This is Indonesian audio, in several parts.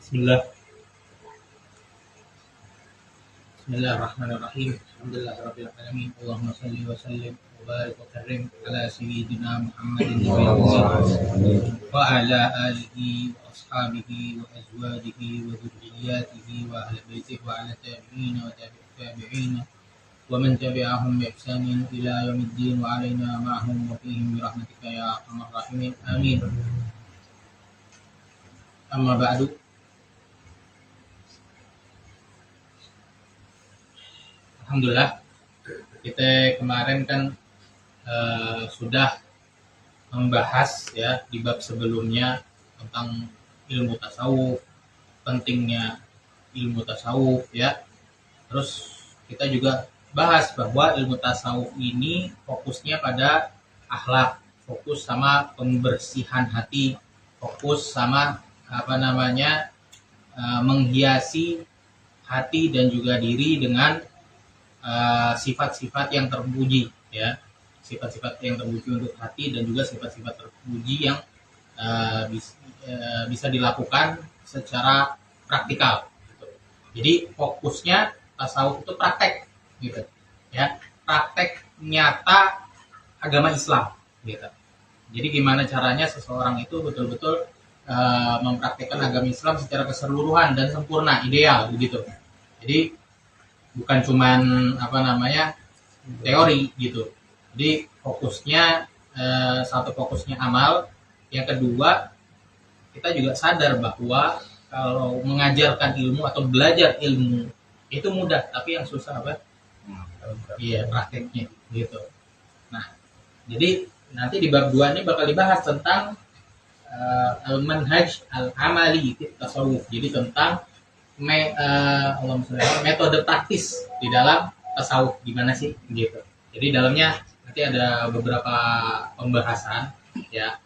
Bismillah. Bismillahirrahmanirrahim. Alhamdulillahirabbil alamin. Allahumma shalli wa sallim wa barik wa karim ala sayyidina Muhammadin wa ala alihi wa ashabihi wa azwajihi wa dzurriyyatihi wa ahli baitihi wa ala tabi'in wa tabi'in wa man tabi'ahum bi ihsanin ila yaumiddin wa alaina ma'hum wa fihim bi rahmatika ya arhamar rahimin. Amin. Amma ba'du. Alhamdulillah, kita kemarin kan sudah membahas ya di bab sebelumnya tentang ilmu tasawuf, pentingnya ilmu tasawuf ya. Terus kita juga bahas bahwa ilmu tasawuf ini fokusnya pada akhlak, fokus sama pembersihan hati, fokus sama menghiasi hati dan juga diri dengan sifat-sifat yang terpuji ya, sifat-sifat yang terpuji untuk hati dan juga sifat-sifat terpuji yang bisa dilakukan secara praktikal gitu. Jadi fokusnya tasawuf itu praktek gitu ya, praktek nyata agama Islam gitu. Jadi gimana caranya seseorang itu betul-betul mempraktikkan agama Islam secara keseluruhan dan sempurna, ideal begitu. Jadi bukan cuman teori gitu. Jadi fokusnya satu fokusnya amal, yang kedua kita juga sadar bahwa kalau mengajarkan ilmu atau belajar ilmu itu mudah, tapi yang susah apa? Iya, prakteknya gitu. Nah, jadi nanti di bab 2 ini bakal dibahas tentang al-manhaj al-amali fi tasawuf. Jadi tentang metode praktis di dalam tasawuf gimana sih gitu. Jadi dalamnya nanti ada beberapa pembahasan ya.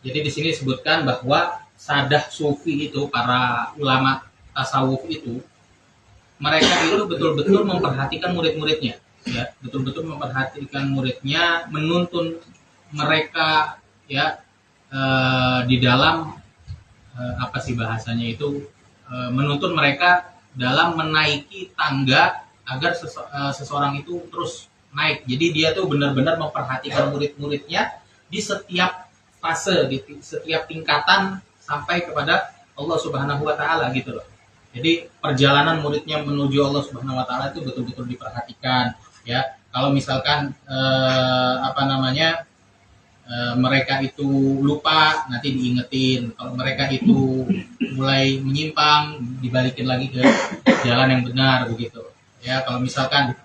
Jadi di sini disebutkan bahwa sadah sufi itu, para ulama tasawuf itu, mereka itu betul-betul memperhatikan murid-muridnya ya, betul-betul memperhatikan muridnya, menuntun mereka ya di dalam menuntun mereka dalam menaiki tangga agar seseorang itu terus naik. Jadi dia tuh benar-benar memperhatikan murid-muridnya di setiap fase, di setiap tingkatan sampai kepada Allah Subhanahu wa taala gitu loh. Jadi perjalanan muridnya menuju Allah Subhanahu wa taala itu betul-betul diperhatikan ya. Kalau misalkan mereka itu lupa, nanti diingetin. Kalau mereka itu mulai menyimpang, dibalikin lagi ke jalan yang benar begitu ya. Kalau misalkan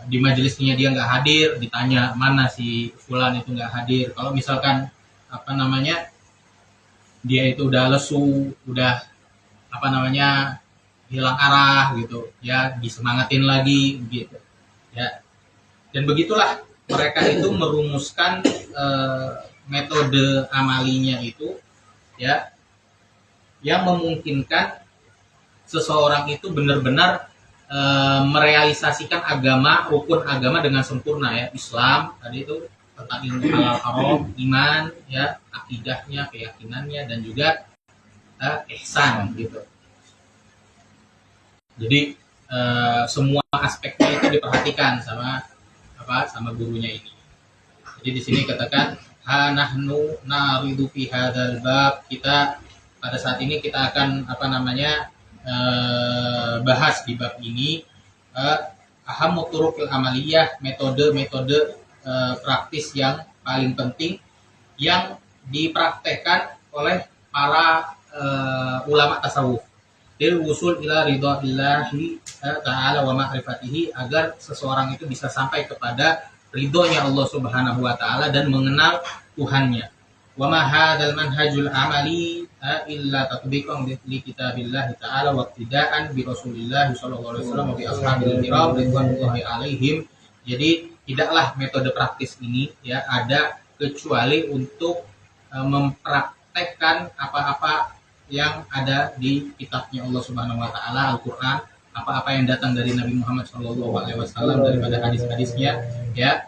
di majelisnya dia nggak hadir, ditanya mana si fulan itu nggak hadir. Kalau misalkan dia itu udah lesu, udah hilang arah gitu ya, disemangatin lagi gitu ya. Dan begitulah mereka itu merumuskan metode amalinya itu ya, yang memungkinkan seseorang itu benar-benar merealisasikan rukun agama dengan sempurna ya. Islam tadi itu tentang ilmu halal haram, iman ya, akidahnya, keyakinannya, dan juga ihsan gitu. Jadi semua aspeknya itu diperhatikan sama gurunya ini. Jadi di sini katakan nahnu naridu fi hadzal bab, kita pada saat ini kita akan bahas di bab ini ahammu turuqil amaliyah, metode-metode praktis yang paling penting yang dipraktekkan oleh para ulama tasawuf lil wusul ila ridha'illahi ta'ala wa ma'rifatihi, agar seseorang itu bisa sampai kepada ridhonya Allah Subhanahu wa taala dan mengenal Tuhannya. Wa ma hadzal manhajul amali illa tatbiqan li kitabillahi ta'ala wa ittida'an bi Rasulillah sallallahu alaihi wasallam wa bi ashabil kiram ridwanullahi alaihim. Jadi tidaklah metode praktis ini ya ada kecuali untuk mempraktekkan apa-apa yang ada di kitabnya Allah Subhanahu wa taala, Al-Qur'an, apa-apa yang datang dari Nabi Muhammad sallallahu alaihi wasallam daripada hadis-hadisnya ya,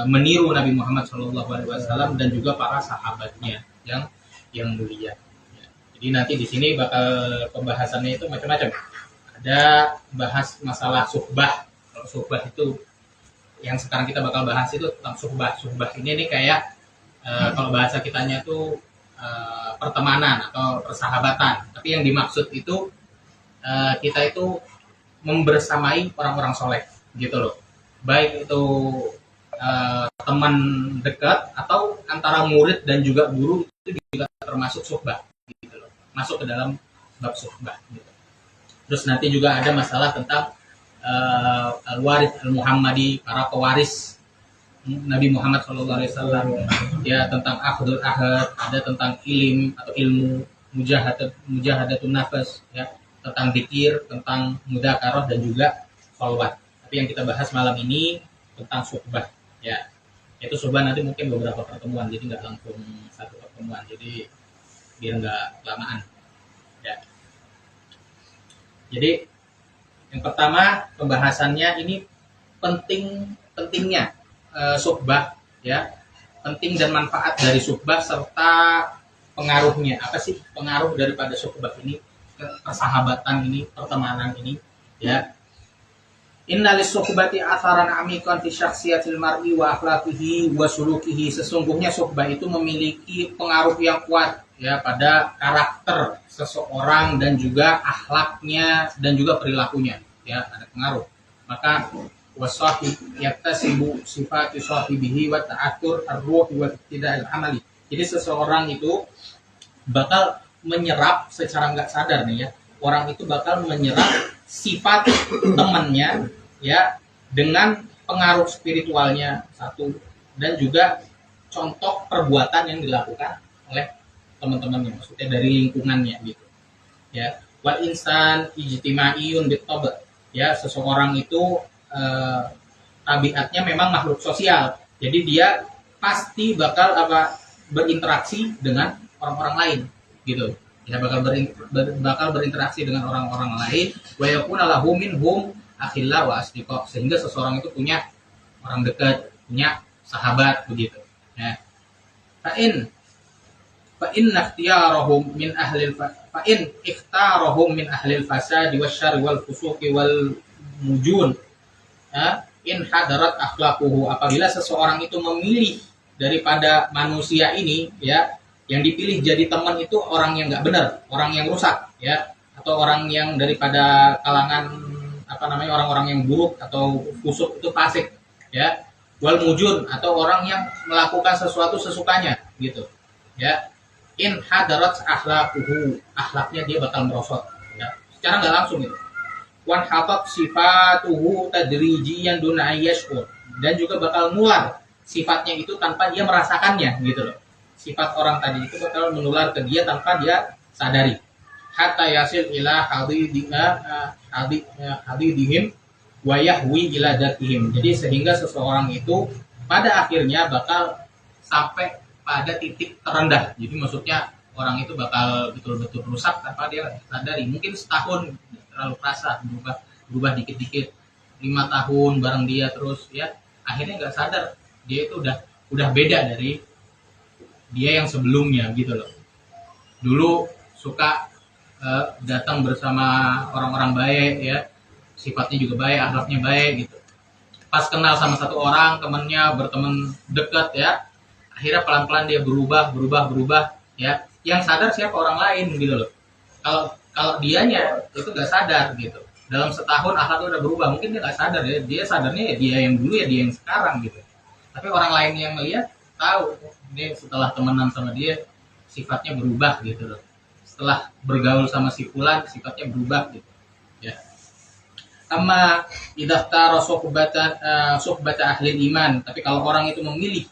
meniru Nabi Muhammad SAW dan juga para sahabatnya yang mulia. Ya. Jadi nanti di sini bakal pembahasannya itu macam-macam. Ada bahas masalah suhbah. Kalau suhbah itu yang sekarang kita bakal bahas itu tentang suhbah. Suhbah ini nih kayak kalau bahasa kitanya tuh pertemanan atau persahabatan. Tapi yang dimaksud itu kita itu membersamai orang-orang soleh gitu loh. Baik itu teman dekat atau antara murid dan juga guru itu juga termasuk suhbah gitu loh. Masuk ke dalam bab suhbah gitu. Terus nanti juga ada masalah tentang al-warith al-Muhammadi, para pewaris Nabi Muhammad SAW, ya tentang akhdul ahad, ada tentang ilmu mujahadatun nafas, ya tentang dzikir, tentang mudzakarah dan juga khalwat. Tapi yang kita bahas malam ini tentang suhbah, ya itu suhbah nanti mungkin beberapa pertemuan, jadi nggak langsung satu pertemuan, jadi biar nggak kelamaan. Ya. Jadi yang pertama pembahasannya ini pentingnya suhbah, ya penting dan manfaat dari suhbah serta pengaruhnya. Apa sih pengaruh daripada suhbah ini, persahabatan ini, pertemanan ini, ya. Innalis suhbati atharan amikan fi syakhsiyatil mar'i wa akhlaqihi wa sulukihi. Sesungguhnya suhbah itu memiliki pengaruh yang kuat, ya, pada karakter seseorang dan juga akhlaknya dan juga perilakunya, ya, ada pengaruh. Maka wasahib yaktasibu sifati sahibihi wa ta'atur ar-ruhi wa iktida'il amali. Jadi seseorang itu bakal menyerap secara nggak sadar nih, ya. Orang itu bakal menyerap sifat temannya, ya, dengan pengaruh spiritualnya satu, dan juga contoh perbuatan yang dilakukan oleh teman-temannya, maksudnya dari lingkungannya gitu, ya. Wal insan ijtimaiyun bit-tab', ya, seseorang itu tabiatnya memang makhluk sosial, jadi dia pasti bakal berinteraksi dengan orang-orang lain gitu. Dia bakal berinteraksi dengan orang-orang lain, wa yakuna lahu minhum akhilla wa asdiqa, sehingga seseorang itu punya orang dekat, punya sahabat begitu, ya. Fa in ikhtiyarahum min ahlil fasadi wasyarri wal fusuqi wal mujun, ya, in hadarat akhlaquhu, apabila seseorang itu memilih daripada manusia ini, ya, yang dipilih jadi teman itu orang yang nggak benar, orang yang rusak, ya, atau orang yang daripada kalangan orang-orang yang buruk atau fusuk itu fasik, ya, wal mujun, atau orang yang melakukan sesuatu sesukanya gitu, ya. In hadarat akhlaquhu, akhlaknya dia bakal merosot, ya, secara nggak langsung gitu. Wan hatat sifatuhu tadrijiyan duna ayyashkur, dan juga bakal nular sifatnya itu tanpa dia merasakannya gitu loh. Sifat orang tadi itu bakal menular ke dia tanpa dia sadari. Hatta yasil ila hadidihim wa yahwi ila datihim. Jadi sehingga seseorang itu pada akhirnya bakal sampai pada titik terendah. Jadi maksudnya orang itu bakal betul-betul rusak tanpa dia sadari. Mungkin setahun terlalu kerasa, berubah dikit-dikit. 5 tahun bareng dia terus, ya, akhirnya nggak sadar dia itu udah beda dari dia yang sebelumnya gitu loh. Dulu suka datang bersama orang-orang baik, ya, sifatnya juga baik, akhlaknya baik gitu. Pas kenal sama satu orang, temennya berteman dekat, ya, akhirnya pelan-pelan dia berubah, ya. Yang sadar siapa orang lain gitu loh. Kalau dianya itu nggak sadar gitu. Dalam setahun akhlaknya udah berubah, mungkin dia nggak sadar, ya. Dia sadarnya ya dia yang dulu, ya dia yang sekarang gitu. Tapi orang lain yang melihat tahu dia setelah temenan sama dia sifatnya berubah gitu loh. Setelah bergaul sama si fulan sifatnya berubah gitu, ya. Amma idza suhbata ahli iman, tapi kalau orang itu memilih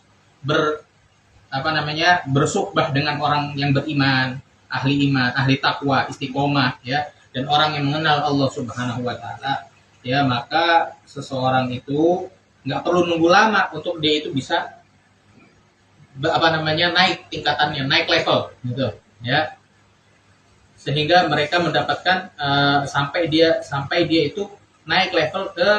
bersuhbah dengan orang yang beriman, ahli takwa, istiqomah, ya, dan orang yang mengenal Allah Subhanahu wa taala, ya, maka seseorang itu nggak perlu nunggu lama untuk dia itu bisa naik tingkatannya, naik level gitu, ya, sehingga mereka mendapatkan sampai dia itu naik level ke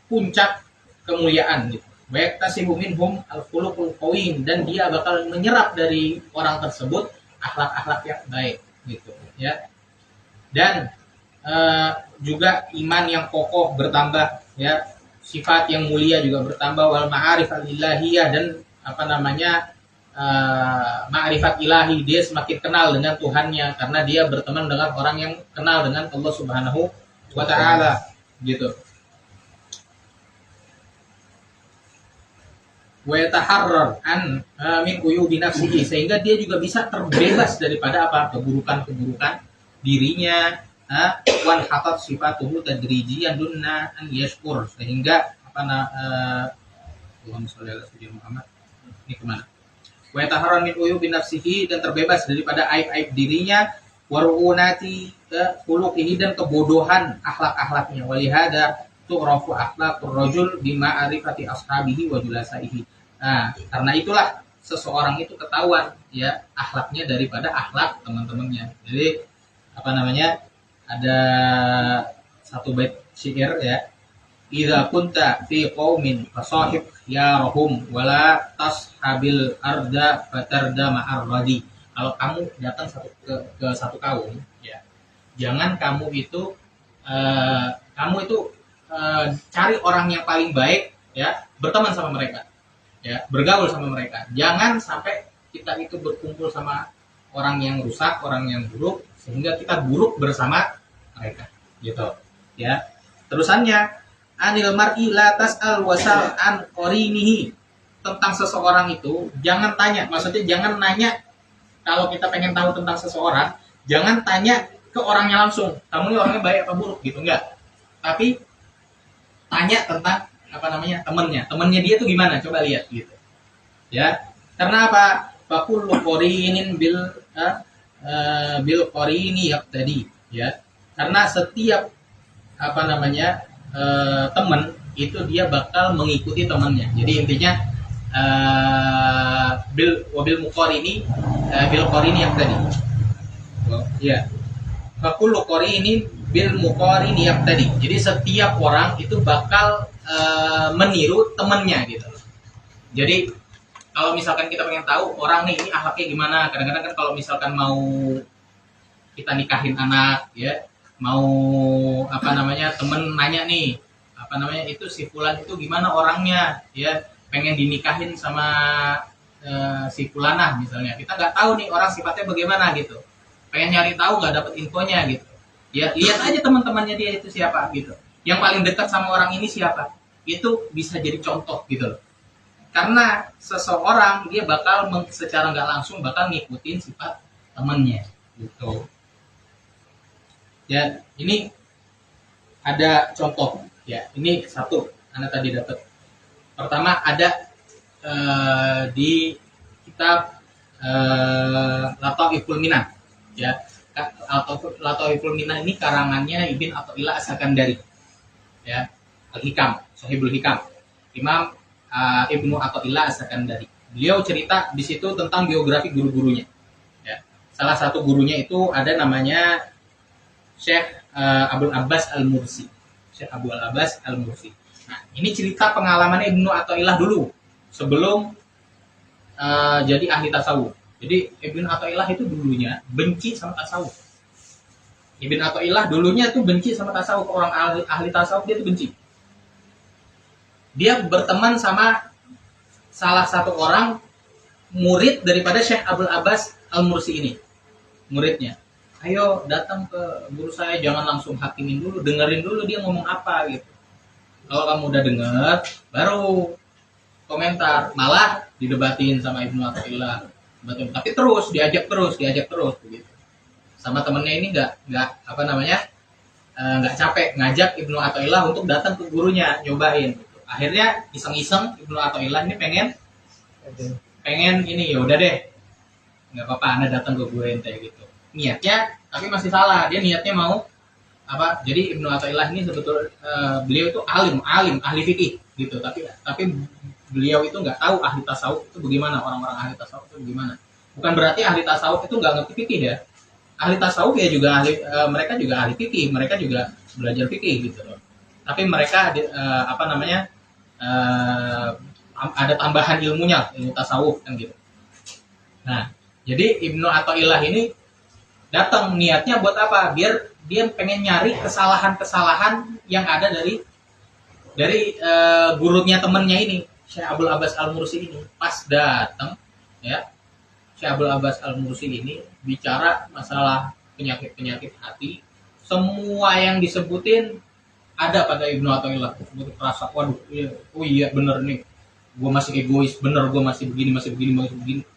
puncak kemuliaan gitu. wa yaktasibu minhum al-khuluqul qawim, dan dia bakal menyerap dari orang tersebut akhlak-akhlak yang baik gitu ya. Dan juga iman yang kokoh bertambah ya, sifat yang mulia juga bertambah, wal ma'arifat ilahiyah, dan ma'rifat ilahi, dia semakin kenal dengan Tuhannya karena dia berteman dengan orang yang kenal dengan Allah Subhanahu wa taala gitu. Wa yataharrar an min uyubi nafsihi, sehingga dia juga bisa terbebas daripada keburukan-keburukan dirinya. Wan hatat sifatuhu tadrijiyan dunna an yashkur, sehingga Allahumma sholli ala sayyidina Muhammad. Ini kemana? Wa yataharrar min uyubi nafsihi, dan terbebas daripada aib-aib dirinya, waru'unati khuluqihi, dan kebodohan akhlak-akhlaknya. Walihada tu'rafu akhlaqur rajul bima arifati ashabihi wa julasaihi. Nah, karena itulah seseorang itu ketahuan ya akhlaknya daripada akhlak teman-temannya. Jadi ada satu bait syair ya, idza kunta fi qaumin fasahib yarhum wala tashabil arda fatarda ma'ar radi. Kalau kamu datang ke satu kaum ya, jangan kamu itu cari orang yang paling baik ya, berteman sama mereka ya, bergaul sama mereka. Jangan sampai kita itu berkumpul sama orang yang rusak, orang yang buruk, sehingga kita buruk bersama mereka gitu ya. Terusannya, anil mar'i la tas'al wasal an qarinihi, tentang seseorang itu jangan tanya, maksudnya jangan nanya. Kalau kita pengen tahu tentang seseorang, jangan tanya ke orangnya langsung, kamu ini orangnya baik apa buruk gitu, enggak. Tapi tanya tentang temennya dia tuh gimana, coba lihat gitu ya. Karena apa? Fakullu qarinin bil qarini yaqtadi ya. Karena setiap teman itu dia bakal mengikuti temannya. Jadi intinya bil qarini yaqtadi. Ya. Fakullu qarinin bil muqarini yaqtadi. Jadi setiap orang itu bakal meniru temannya gitu. Jadi kalau misalkan kita pengen tahu orang nih ini akhlaknya gimana, kadang-kadang kan kalau misalkan mau kita nikahin anak ya, mau temen nanya nih itu si fulan itu gimana orangnya ya, pengen dinikahin sama si fulanah misalnya, kita nggak tahu nih orang sifatnya bagaimana gitu, pengen nyari tahu nggak dapet infonya gitu ya, lihat aja teman-temannya dia itu siapa gitu, yang paling dekat sama orang ini siapa, itu bisa jadi contoh gitu loh. Karena seseorang dia bakal secara nggak langsung bakal ngikutin sifat temannya gitu. Ya, ini ada contoh ya. Ini satu, Anda tadi dapat. Pertama ada di kitab Lataiful Minan ya. Lataiful Minan ini karangannya Ibn Athaillah As-Sakandari ya. Al-Hikam, Sahibul Hikam. Imam Ibnu Athaillah As-Sakandari. Beliau cerita di situ tentang biografi guru-gurunya. Ya. Salah satu gurunya itu ada namanya Syekh Abul Abbas Al-Mursi. Syekh Abul Abbas Al-Mursi. Nah, ini cerita pengalamannya Ibnu Athaillah dulu sebelum jadi ahli tasawuf. Jadi Ibnu Athaillah itu dulunya benci sama tasawuf. Ibnu Athaillah dulunya tuh benci sama tasawuf, orang ahli tasawuf dia tuh benci. Dia berteman sama salah satu orang murid daripada Syekh Abul Abbas Al-Mursi ini. Muridnya, ayo datang ke guru saya, jangan langsung hakimin dulu, dengerin dulu dia ngomong apa gitu. Kalau kamu udah denger, baru komentar. Malah didebatin sama Ibnu Athaillah. Tapi terus diajak terus begitu. Sama temennya ini nggak capek ngajak Ibnu Athaillah untuk datang ke gurunya, nyobain. Akhirnya iseng-iseng Ibnu Athaillah ini pengen ini, ya udah deh, nggak apa-apa Anda datang ke gue ente gitu. Niatnya tapi masih salah, dia niatnya mau jadi Ibnu Athaillah ini beliau itu ahli fikih gitu, tapi beliau itu nggak tahu ahli tasawuf itu bagaimana, orang-orang ahli tasawuf itu bagaimana. Bukan berarti ahli tasawuf itu nggak ngerti fikih ya. Ahli tasawuf ya juga mereka juga ahli fikih, mereka juga belajar fikih gitu loh. Tapi mereka ada tambahan ilmunya, ilmu tasawuf kan gitu. Nah, jadi Ibnu Athaillah ini datang niatnya buat apa? Biar dia pengen nyari kesalahan-kesalahan yang ada dari gurunya temennya ini, Syekh Abdul Abbas Al-Mursi ini. Pas datang, ya, Syekh Abdul Abbas Al-Mursi ini bicara masalah penyakit-penyakit hati, semua yang disebutin ada pada Ibnu Athaillah. Terasa, waduh, oh iya bener nih, gue masih egois, bener gue masih begini,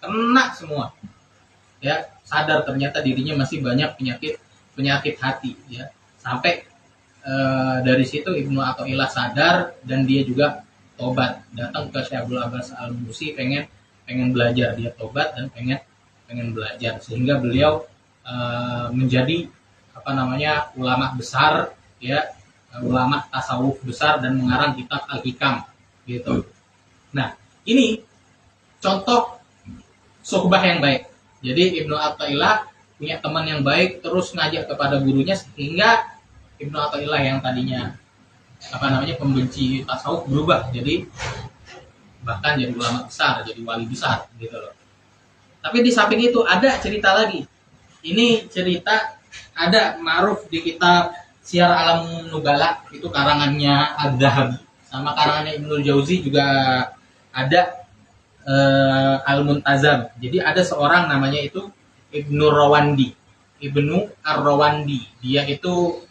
kena semua. Ya, sadar ternyata dirinya masih banyak penyakit hati, ya. Sampai dari situ Ibnu Athaillah sadar dan dia juga tobat, datang ke Syekh Abdul Abbas Al-Mursi pengen belajar, dia tobat dan pengen belajar, sehingga beliau menjadi ulama besar, ya, ulama tasawuf besar dan mengarang kitab Al-Hikam gitu. Nah, ini contoh suhbah yang baik. Jadi Ibnu Athaillah punya teman yang baik, terus ngajak kepada gurunya, sehingga Ibnu Athaillah yang tadinya pembenci tasawuf berubah jadi bahkan jadi ulama besar, jadi wali besar gitu loh. Tapi di samping itu ada cerita lagi. Ini cerita ada ma'ruf di kitab Syiar Alam Nubala, itu karangannya Az-Zahabi, sama karangannya Ibnul Jauzi juga ada Al-Muntazam. Jadi ada seorang namanya itu Ibnu Ar-Rawandi. Dia itu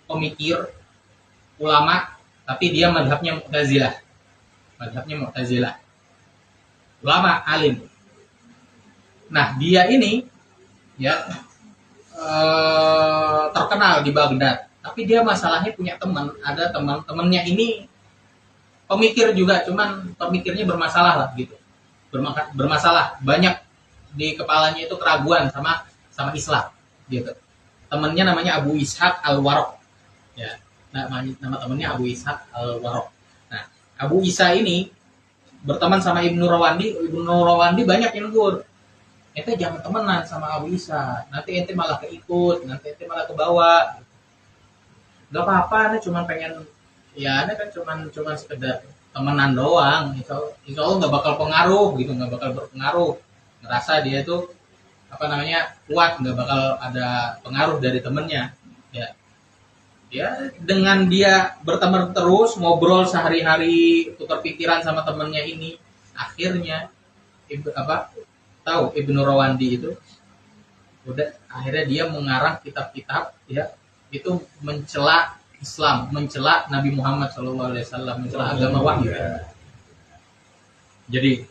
pemikir, ulama, tapi dia madhabnya Mu'tazilah. Ulama, alim. Nah, dia ini ya terkenal di Baghdad. Tapi dia masalahnya punya teman, ada temannya ini pemikir juga, cuman pemikirnya bermasalah lah gitu. Bermasalah, banyak di kepalanya itu keraguan sama Islam gitu. Temannya namanya Abu Ishaq Al-Waraq. Ya, nama temannya Abu Ishaq Al-Waraq. Nah, Abu Isa ini berteman sama Ibnu Rawandi banyak yang gur. Ente jangan temenan sama Abu Isa, nanti ente malah keikut, nanti ente malah kebawa. Gak apa-apa, nih cuman pengen, ya ane kan cuman sekedar temenan doang. Insya Allah nggak bakal pengaruh gitu, nggak bakal berpengaruh. Ngerasa dia tuh kuat, nggak bakal ada pengaruh dari temennya. Ya dengan dia berteman terus, ngobrol sehari-hari, tukar pikiran sama temennya ini, akhirnya Ibnu Rawandi itu udah akhirnya dia mengarang kitab-kitab, ya, itu mencela Islam, mencela Nabi Muhammad SAW, mencela agama wahyu. Jadi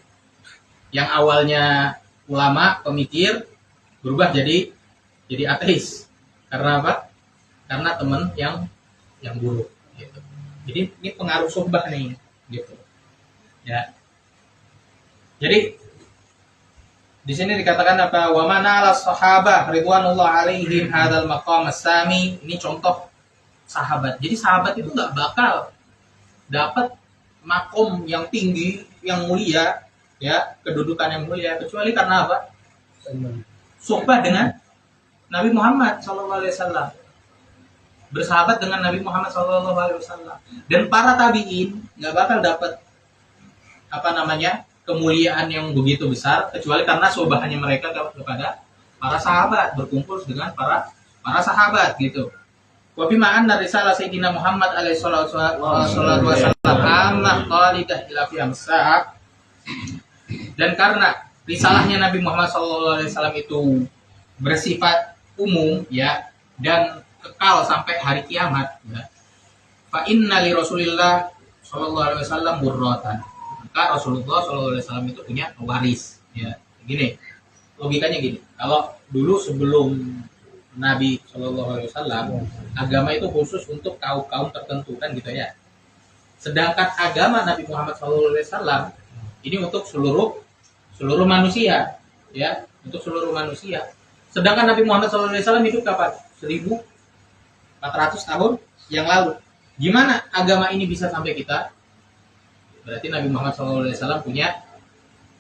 yang awalnya ulama, pemikir, berubah jadi ateis. Karena apa? Karena teman yang buruk gitu. Jadi ini pengaruh suhbah nih gitu. Ya. Jadi di sini dikatakan apa? Wa manala sahabah ridwanullah alaihim hadzal maqam as-sami. Ini contoh sahabat. Jadi sahabat itu enggak bakal dapat makom yang tinggi, yang mulia, ya, kedudukan yang mulia, kecuali karena apa? Suhbah dengan Nabi Muhammad SAW. Bersahabat dengan Nabi Muhammad SAW. Dan para tabi'in nggak bakal dapat kemuliaan yang begitu besar kecuali karena sobahannya mereka kepada para sahabat, berkumpul dengan para sahabat gitu. Wa bima anna risalah Sayyidina Muhammad alaihi salatu wasallam ammah qalidah ila fi amsa'. Dan karena risalahnya Nabi Muhammad SAW itu bersifat umum, ya, dan kekal sampai hari kiamat, ya. Fa inna li Rasulillah sallallahu alaihi wasallam burratan. Maka Rasulullah sallallahu alaihi wasallam itu punya waris, ya. Gini, logikanya gini. Kalau dulu sebelum Nabi sallallahu alaihi wasallam, agama itu khusus untuk kaum tertentu kan gitu ya. Sedangkan agama Nabi Muhammad sallallahu alaihi wasallam ini untuk seluruh manusia, ya, untuk seluruh manusia. Sedangkan Nabi Muhammad sallallahu alaihi wasallam hidup kapan? 1400 tahun yang lalu. Gimana agama ini bisa sampai kita? Berarti Nabi Muhammad SAW punya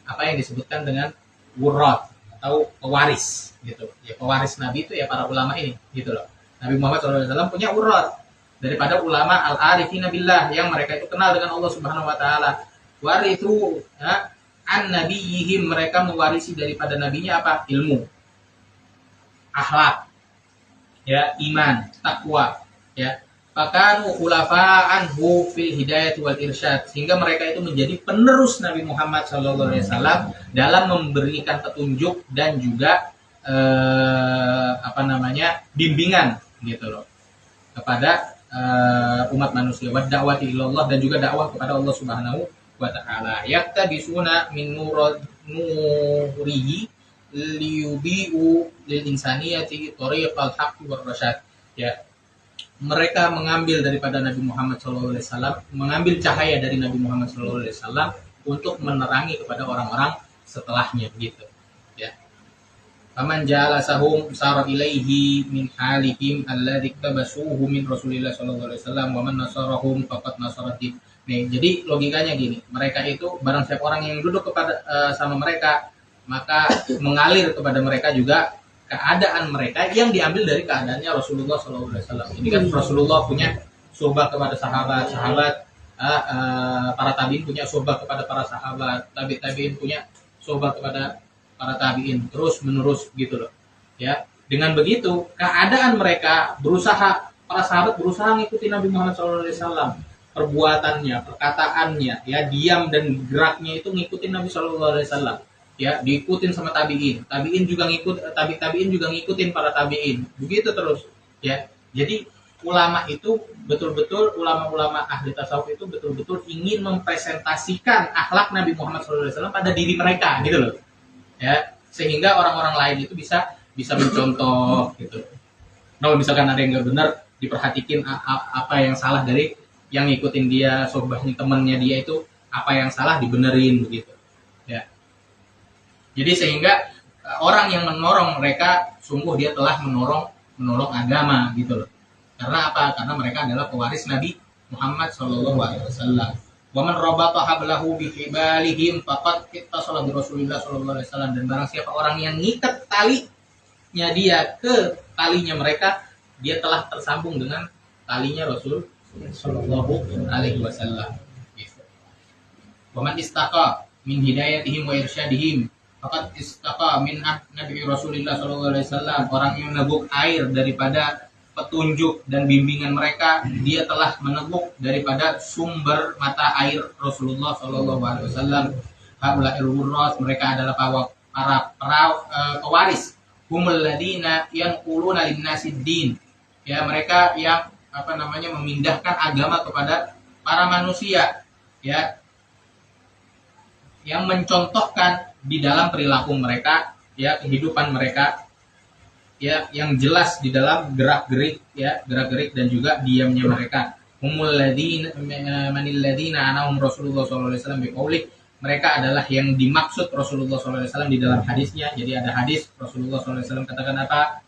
apa yang disebutkan dengan wurrat atau pewaris gitu. Ya, pewaris Nabi itu ya para ulama ini gitu loh. Nabi Muhammad SAW punya wurrat daripada ulama al-arifina billah yang mereka itu kenal dengan Allah Subhanahu wa taala. warithu an nabiyihim, mereka mewarisi daripada nabinya apa? Ilmu, akhlak, ya, iman, takwa, ya. Bahkan khulafa'anhu fil hidayah wal irsyad, sehingga mereka itu menjadi penerus Nabi Muhammad SAW dalam memberikan petunjuk dan juga bimbingan gitu loh kepada umat manusia, wa da'wati ilallah, dan juga dakwah kepada Allah Subhanahu wa taala. Yaktabisuna min nurihi liyubi'u lil insaniyati tariqal haqqi war rasyad. Ya, mereka mengambil daripada Nabi Muhammad SAW, mengambil cahaya dari Nabi Muhammad SAW untuk menerangi kepada orang-orang setelahnya gitu. Ya. Faman jalasahum sara ilaihi min halihim alladzi tabasuhu min Rasulillah SAW wa man nasarahum faqad nasaratin. Nih, jadi logikanya gini, mereka itu barang siapa orang yang duduk kepada sama mereka, maka mengalir kepada mereka juga keadaan mereka yang diambil dari keadaannya Rasulullah SAW. Ini kan Rasulullah punya sohbah kepada sahabat, para tabiin punya sohbah kepada para sahabat, tabiin punya sohbah kepada para tabiin, terus menerus gitu loh. Ya, dengan begitu keadaan mereka berusaha, para sahabat berusaha mengikuti Nabi Muhammad SAW, perbuatannya, perkataannya, ya, diam dan geraknya itu ngikutin Nabi SAW. Ya, diikutin sama tabiin juga tabiin juga ngikutin para tabiin, begitu terus, ya. Jadi ulama itu betul-betul, ulama-ulama ahli tasawuf itu betul-betul ingin mempresentasikan akhlak Nabi Muhammad SAW pada diri mereka gitu loh, ya, sehingga orang-orang lain itu bisa mencontoh gitu. Kalau misalkan ada yang nggak benar, diperhatikan apa yang salah dari yang ngikutin dia, sohbahnya temennya dia itu apa yang salah dibenerin begitu, ya. Jadi sehingga orang yang menolong mereka, sungguh dia telah menolong agama gitu loh. Karena apa? Karena mereka adalah pewaris Nabi Muhammad SAW. Wa man rabata hablahu bi hibalihim faqad ittasala bi Rasulillah SAW. Dan barang siapa orang yang ngikat talinya dia ke talinya mereka, dia telah tersambung dengan talinya Rasul sallallahu alaihi wasallam. Wa man istaqa min hidayatihim wa irsyadihim faqad istaqa min Nabi Rasulillah SAW. Orang yang meneguk air daripada petunjuk dan bimbingan mereka, dia telah meneguk daripada sumber mata air Rasulullah SAW. Haula al-wurras, mereka adalah para pewaris. Humul ladina yanquluna lin-nasid din. Ya, mereka yang memindahkan agama kepada para manusia, ya, yang mencontohkan di dalam perilaku mereka, ya, kehidupan mereka, ya, yang jelas di dalam gerak-gerik dan juga diamnya mereka. Humul ladina manil ladina anahum Rasulullah SAW biqauli, mereka adalah yang dimaksud Rasulullah SAW di dalam hadisnya. Jadi ada hadis Rasulullah SAW katakan apa?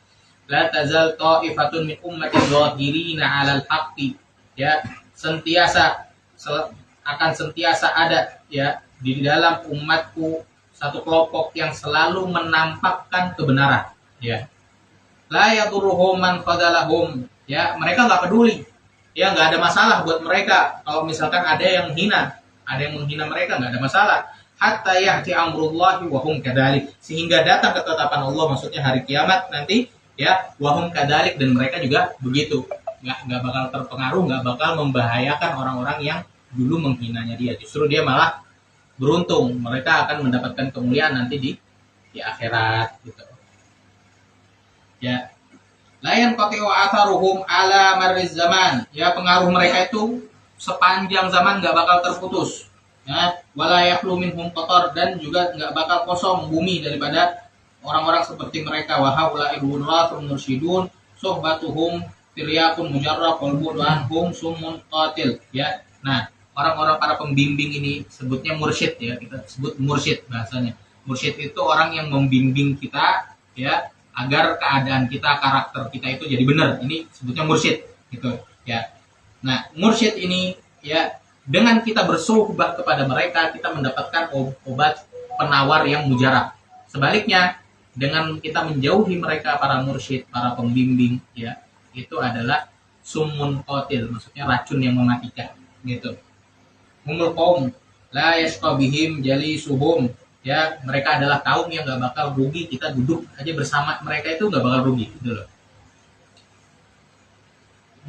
La tazal ta'ifatun min ummati dhahirina 'alal haqqi, ya, akan sentiasa ada, ya, di dalam umatku satu kelompok yang selalu menampakkan kebenaran, ya. La yadurruhum man fadalahum, ya, mereka nggak peduli, ya, nggak ada masalah buat mereka kalau misalkan ada yang menghina mereka, nggak ada masalah. Hatta ya'ti amrullahi wa hum kadzalik, sehingga datang ketetapan Allah, maksudnya hari kiamat nanti, ya, wa hum kadzalik, dan mereka juga begitu, nggak bakal terpengaruh, nggak bakal membahayakan orang-orang yang dulu menghinanya dia. Justru dia malah beruntung, mereka akan mendapatkan kemuliaan nanti di akhirat gitu. Ya. Layan qati'u atharuhum ala marriz zaman. Ya, pengaruh mereka itu sepanjang zaman nggak bakal terputus. Ya, wala yakhlu minhum qatar, dan juga nggak bakal kosong bumi daripada orang-orang seperti mereka. Wa haula ibnuratul mursyidun sohbatuhum tiryakun mujarrab wal bud'anhum summun qatil. Ya. Nah, orang-orang para pembimbing ini sebutnya mursyid, ya, kita sebut mursyid bahasanya. Mursyid itu orang yang membimbing kita, ya, agar keadaan kita, karakter kita itu jadi benar. Ini sebutnya mursyid gitu, ya. Nah, mursyid ini, ya, dengan kita bersuhbah kepada mereka, kita mendapatkan obat penawar yang mujarab. Sebaliknya, dengan kita menjauhi mereka, para mursyid, para pembimbing, ya, itu adalah summun qatil, maksudnya racun yang mematikan gitu. Humul qaum la yashqa bihim jalisuhum, ya mereka adalah kaum yang nggak bakal rugi kita duduk aja bersama mereka, itu nggak bakal rugi gitu loh.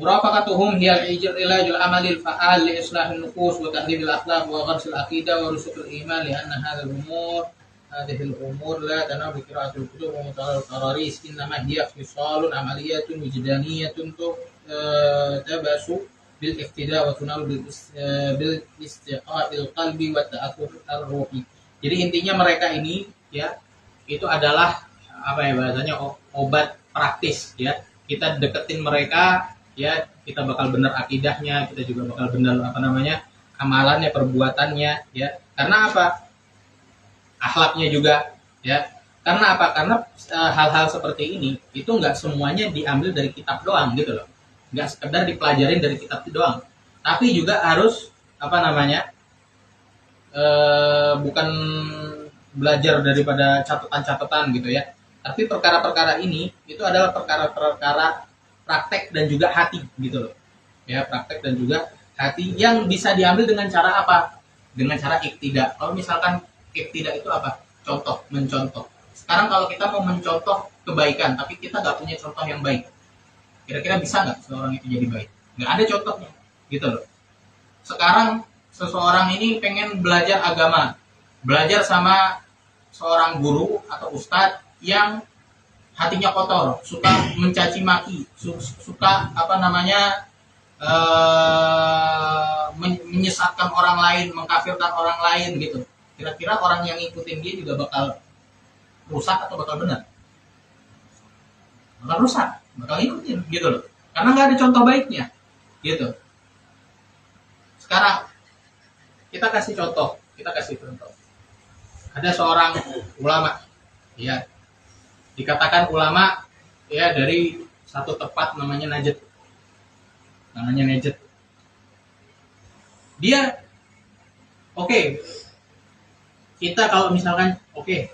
Murafaqatuhum hiyal ilajul amalil fa'al li islahin nufus wa tahdhibul akhlaq wa gharsil aqidah wa rusukul iman li anna hadhil umur la tanabu qira'atul kutub wa mutalal qararis innama hiya khisalun amaliyatun wujdaniyatun tabasu bil iqtida wa tunalu bil istiqa'il qalbi wa ta'athur ar-ruhi. Jadi intinya mereka ini ya itu adalah apa ya bahasanya, obat praktis ya. Kita deketin mereka ya, kita bakal benar akidahnya, kita juga bakal benar amalannya, perbuatannya ya. Karena apa? Akhlaknya juga ya. Karena apa? Karena hal-hal seperti ini itu nggak semuanya diambil dari kitab doang gitu loh. Nggak sekedar dipelajarin dari kitab doang, tapi juga harus bukan belajar daripada catatan-catatan gitu ya. Tapi perkara-perkara ini itu adalah perkara-perkara praktek dan juga hati gitu loh. Ya, praktek dan juga hati yang bisa diambil dengan cara apa? Dengan cara iktida. Kalau misalkan iktida itu apa? Contoh, mencontoh. Sekarang kalau kita mau mencontoh kebaikan, tapi kita nggak punya contoh yang baik, kira-kira bisa nggak seorang itu jadi baik? Nggak ada contohnya, gitu loh. Sekarang seseorang ini pengen belajar agama, belajar sama seorang guru atau ustadz yang hatinya kotor, suka mencaci maki, suka menyesatkan orang lain, mengkafirkan orang lain gitu. Kira-kira orang yang ngikutin dia juga bakal rusak atau bakal benar? Bakal rusak, bakal ngikutin gitu loh. Karena nggak ada contoh baiknya gitu. Sekarang kita kasih contoh. Ada seorang ulama ya, dikatakan ulama ya dari satu tempat namanya Najd. Dia kita kalau misalkan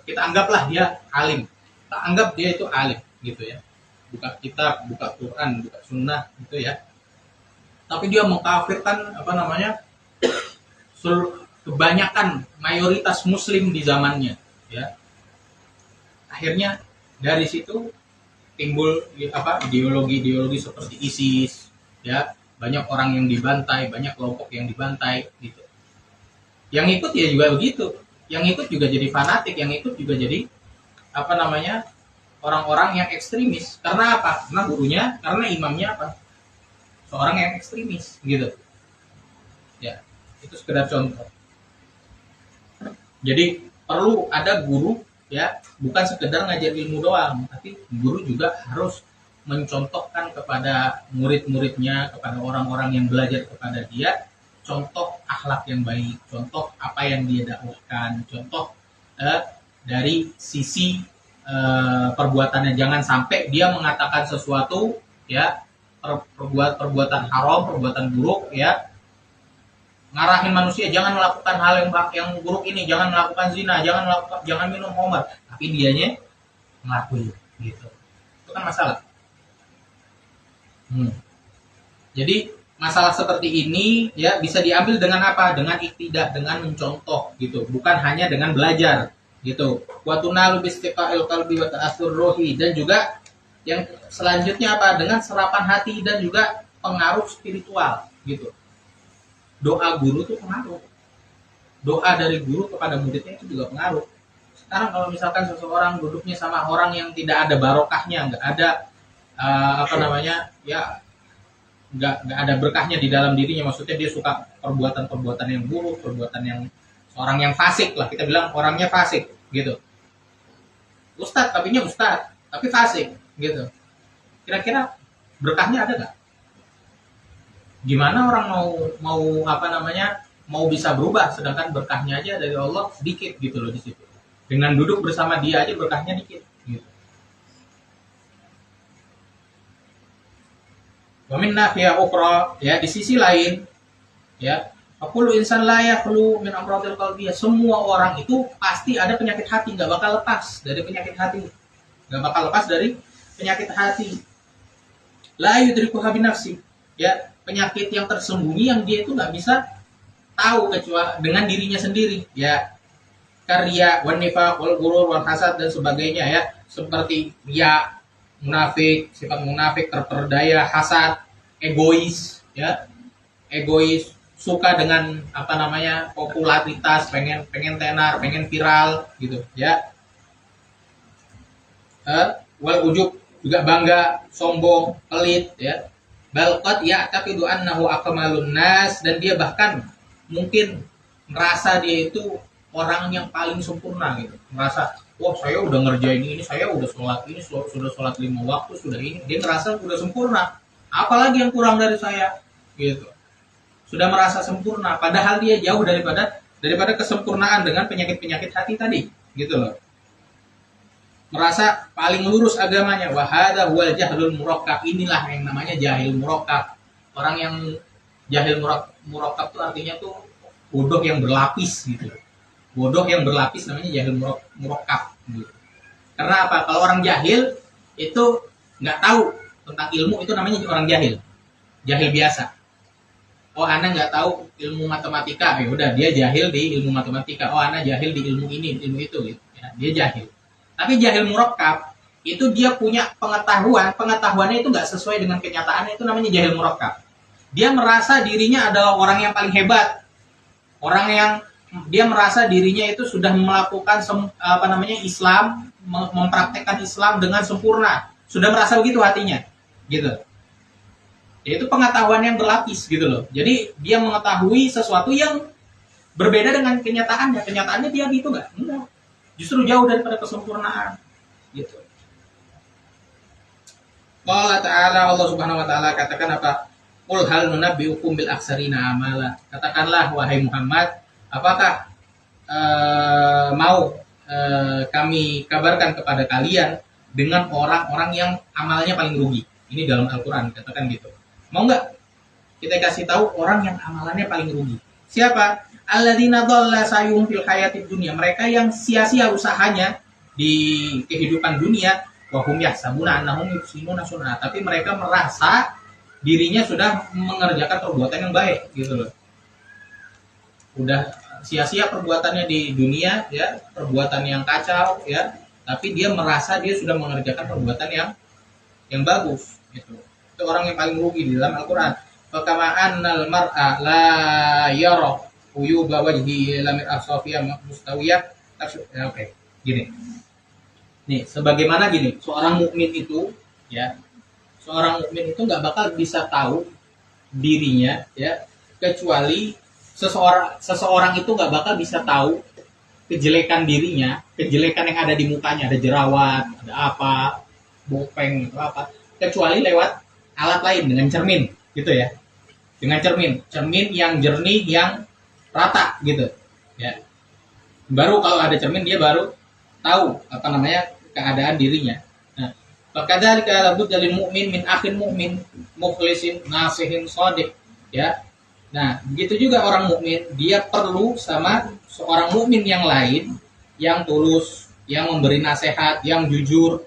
kita anggaplah dia alim. Kita anggap dia itu alim gitu ya. Buka kitab, buka Quran, buka sunnah gitu ya. Tapi dia mengkafirkan kebanyakan mayoritas muslim di zamannya ya. Akhirnya dari situ timbul ideologi seperti ISIS ya, banyak orang yang dibantai, banyak kelompok yang dibantai gitu. Yang ikut ya juga begitu, yang ikut juga jadi fanatik, yang ikut juga jadi orang-orang yang ekstremis. Karena apa? Karena gurunya, karena imamnya apa? Seorang yang ekstremis gitu ya. Itu sekedar contoh. Jadi perlu ada guru ya, bukan sekedar ngajar ilmu doang, tapi guru juga harus mencontohkan kepada murid-muridnya, kepada orang-orang yang belajar kepada dia, contoh akhlak yang baik, contoh apa yang dia dakwahkan, contoh dari sisi perbuatannya. Jangan sampai dia mengatakan sesuatu ya, perbuatan haram, perbuatan buruk ya, ngarahin manusia jangan melakukan hal yang buruk ini, jangan melakukan zina, jangan minum khamar, tapi dianya ngelakuin gitu. Itu kan masalah. Jadi masalah seperti ini ya bisa diambil dengan apa? Dengan iktidak, dengan mencontoh gitu, bukan hanya dengan belajar gitu. Wa tunalu bistiqa'il qalbi wa ta'assur ruhi, dan juga yang selanjutnya apa? Dengan serapan hati dan juga pengaruh spiritual gitu. Doa guru itu pengaruh. Doa dari guru kepada muridnya itu juga pengaruh. Sekarang kalau misalkan seseorang duduknya sama orang yang tidak ada barokahnya, nggak ada nggak ada berkahnya di dalam dirinya, maksudnya dia suka perbuatan-perbuatan yang buruk, perbuatan yang seorang yang fasik lah, kita bilang orangnya fasik gitu. Ustadz tapi fasik gitu. Kira-kira berkahnya ada nggak? Gimana orang mau bisa berubah, sedangkan berkahnya aja dari Allah sedikit gitu loh di situ. Dengan duduk bersama dia aja berkahnya dikit gitu. Wa min nahiya ukhra ya, di sisi lain ya, aqulu insan la yakhlu min amradil qalbiyah, semua orang itu pasti ada penyakit hati, enggak bakal lepas dari penyakit hati. La yudriku bi nafsi ya, penyakit yang tersembunyi yang dia itu nggak bisa tahu kecuali dengan dirinya sendiri, ya. Karya, wan nifaq, wal ghurur, wal hasad dan sebagainya, ya. Seperti ya, munafik, sifat munafik, terperdaya, hasad, egois, ya. Egois, suka dengan popularitas, pengen tenar, pengen viral gitu, ya. Wal ujub, juga bangga, sombong, pelit, ya. Bal qad ya'taqidu annahu akmalun nas, dan dia bahkan mungkin merasa dia itu orang yang paling sempurna gitu. Merasa, wah saya udah ngerjain ini, saya udah sholat ini, sudah sholat 5 waktu, sudah ini. Dia merasa udah sempurna. Apalagi yang kurang dari saya gitu. Sudah merasa sempurna, padahal dia jauh daripada kesempurnaan dengan penyakit-penyakit hati tadi, gitu loh. Merasa paling lurus agamanya. Wa hadza huwal jahlul murakkab. Inilah yang namanya jahil murakkab. Orang yang jahil murakkab itu artinya tuh bodoh yang berlapis gitu. Bodoh yang berlapis namanya jahil murakkab gitu. Karena apa? Kalau orang jahil itu nggak tahu tentang ilmu, itu namanya orang jahil. Jahil biasa. Oh, Ana nggak tahu ilmu matematika, ya udah dia jahil di ilmu matematika. Oh, Ana jahil di ilmu ini, ilmu itu gitu. Ya, dia jahil. Tapi jahil murakkab itu dia punya pengetahuannya itu nggak sesuai dengan kenyataannya, itu namanya jahil murakkab. Dia merasa dirinya adalah orang yang paling hebat, orang yang dia merasa dirinya itu sudah melakukan Islam, mempraktekkan Islam dengan sempurna, sudah merasa begitu hatinya, gitu. Yaitu pengetahuan yang berlapis gitu loh. Jadi dia mengetahui sesuatu yang berbeda dengan kenyataannya. Kenyataannya dia gitu enggak? Justru jauh daripada kesempurnaan gitu. Allah Ta'ala, Allah Subhanahu wa taala katakan apa? Qul hal nunabbiukum bil aksarina amala. Katakanlah wahai Muhammad, apakah kami kabarkan kepada kalian dengan orang-orang yang amalnya paling rugi. Ini dalam Al-Qur'an katakan gitu. Mau nggak kita kasih tahu orang yang amalannya paling rugi? Siapa? Alladzina dhalla sayuhum fil hayatid dunya. Mereka yang sia-sia usahanya di kehidupan dunia, wa hum yahsabuna annahum yuhsinuna sun'a. Tapi mereka merasa dirinya sudah mengerjakan perbuatan yang baik gitu loh. Udah sia-sia perbuatannya di dunia, ya, perbuatan yang kacau, ya. Tapi dia merasa dia sudah mengerjakan perbuatan yang bagus gitu. Itu orang yang paling rugi di dalam Al-Qur'an. Fakama annal mar'a la yara uyuba wajhi lamir asafiyah mustawiyah. Oke, gini. Nih, sebagaimana gini, seorang mukmin itu, ya, seorang mukmin itu nggak bakal bisa tahu dirinya, ya, kecuali seseorang itu nggak bakal bisa tahu kejelekan dirinya, kejelekan yang ada di mukanya, ada jerawat, ada apa, bopeng atau apa, kecuali lewat alat lain dengan cermin, gitu ya, dengan cermin yang jernih, yang rata, gitu, ya. Baru kalau ada cermin dia baru tahu keadaan dirinya. Nah, fakadzalika labudda lil mu'min min akhin mu'min mukhlisin nasihin shadiq, ya. Nah, begitu juga orang mukmin, dia perlu sama seorang mukmin yang lain yang tulus, yang memberi nasihat, yang jujur,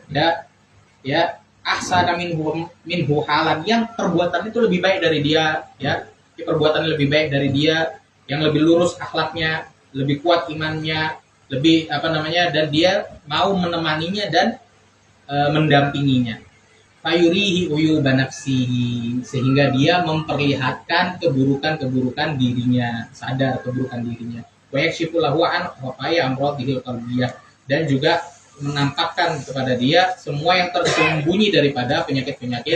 ya, ahsana minhu halan, yang perbuatan itu lebih baik dari dia, ya. Perbuatan lebih baik dari dia, yang lebih lurus akhlaknya, lebih kuat imannya, lebih dan dia mau menemaninya dan mendampinginya. Fayurihi uyuba nafsihi, sehingga dia memperlihatkan keburukan-keburukan dirinya, sadar keburukan dirinya. Wa yakshifu lahu an khafaya amradihil qalbiyah, dan juga menampakkan kepada dia semua yang tersembunyi daripada penyakit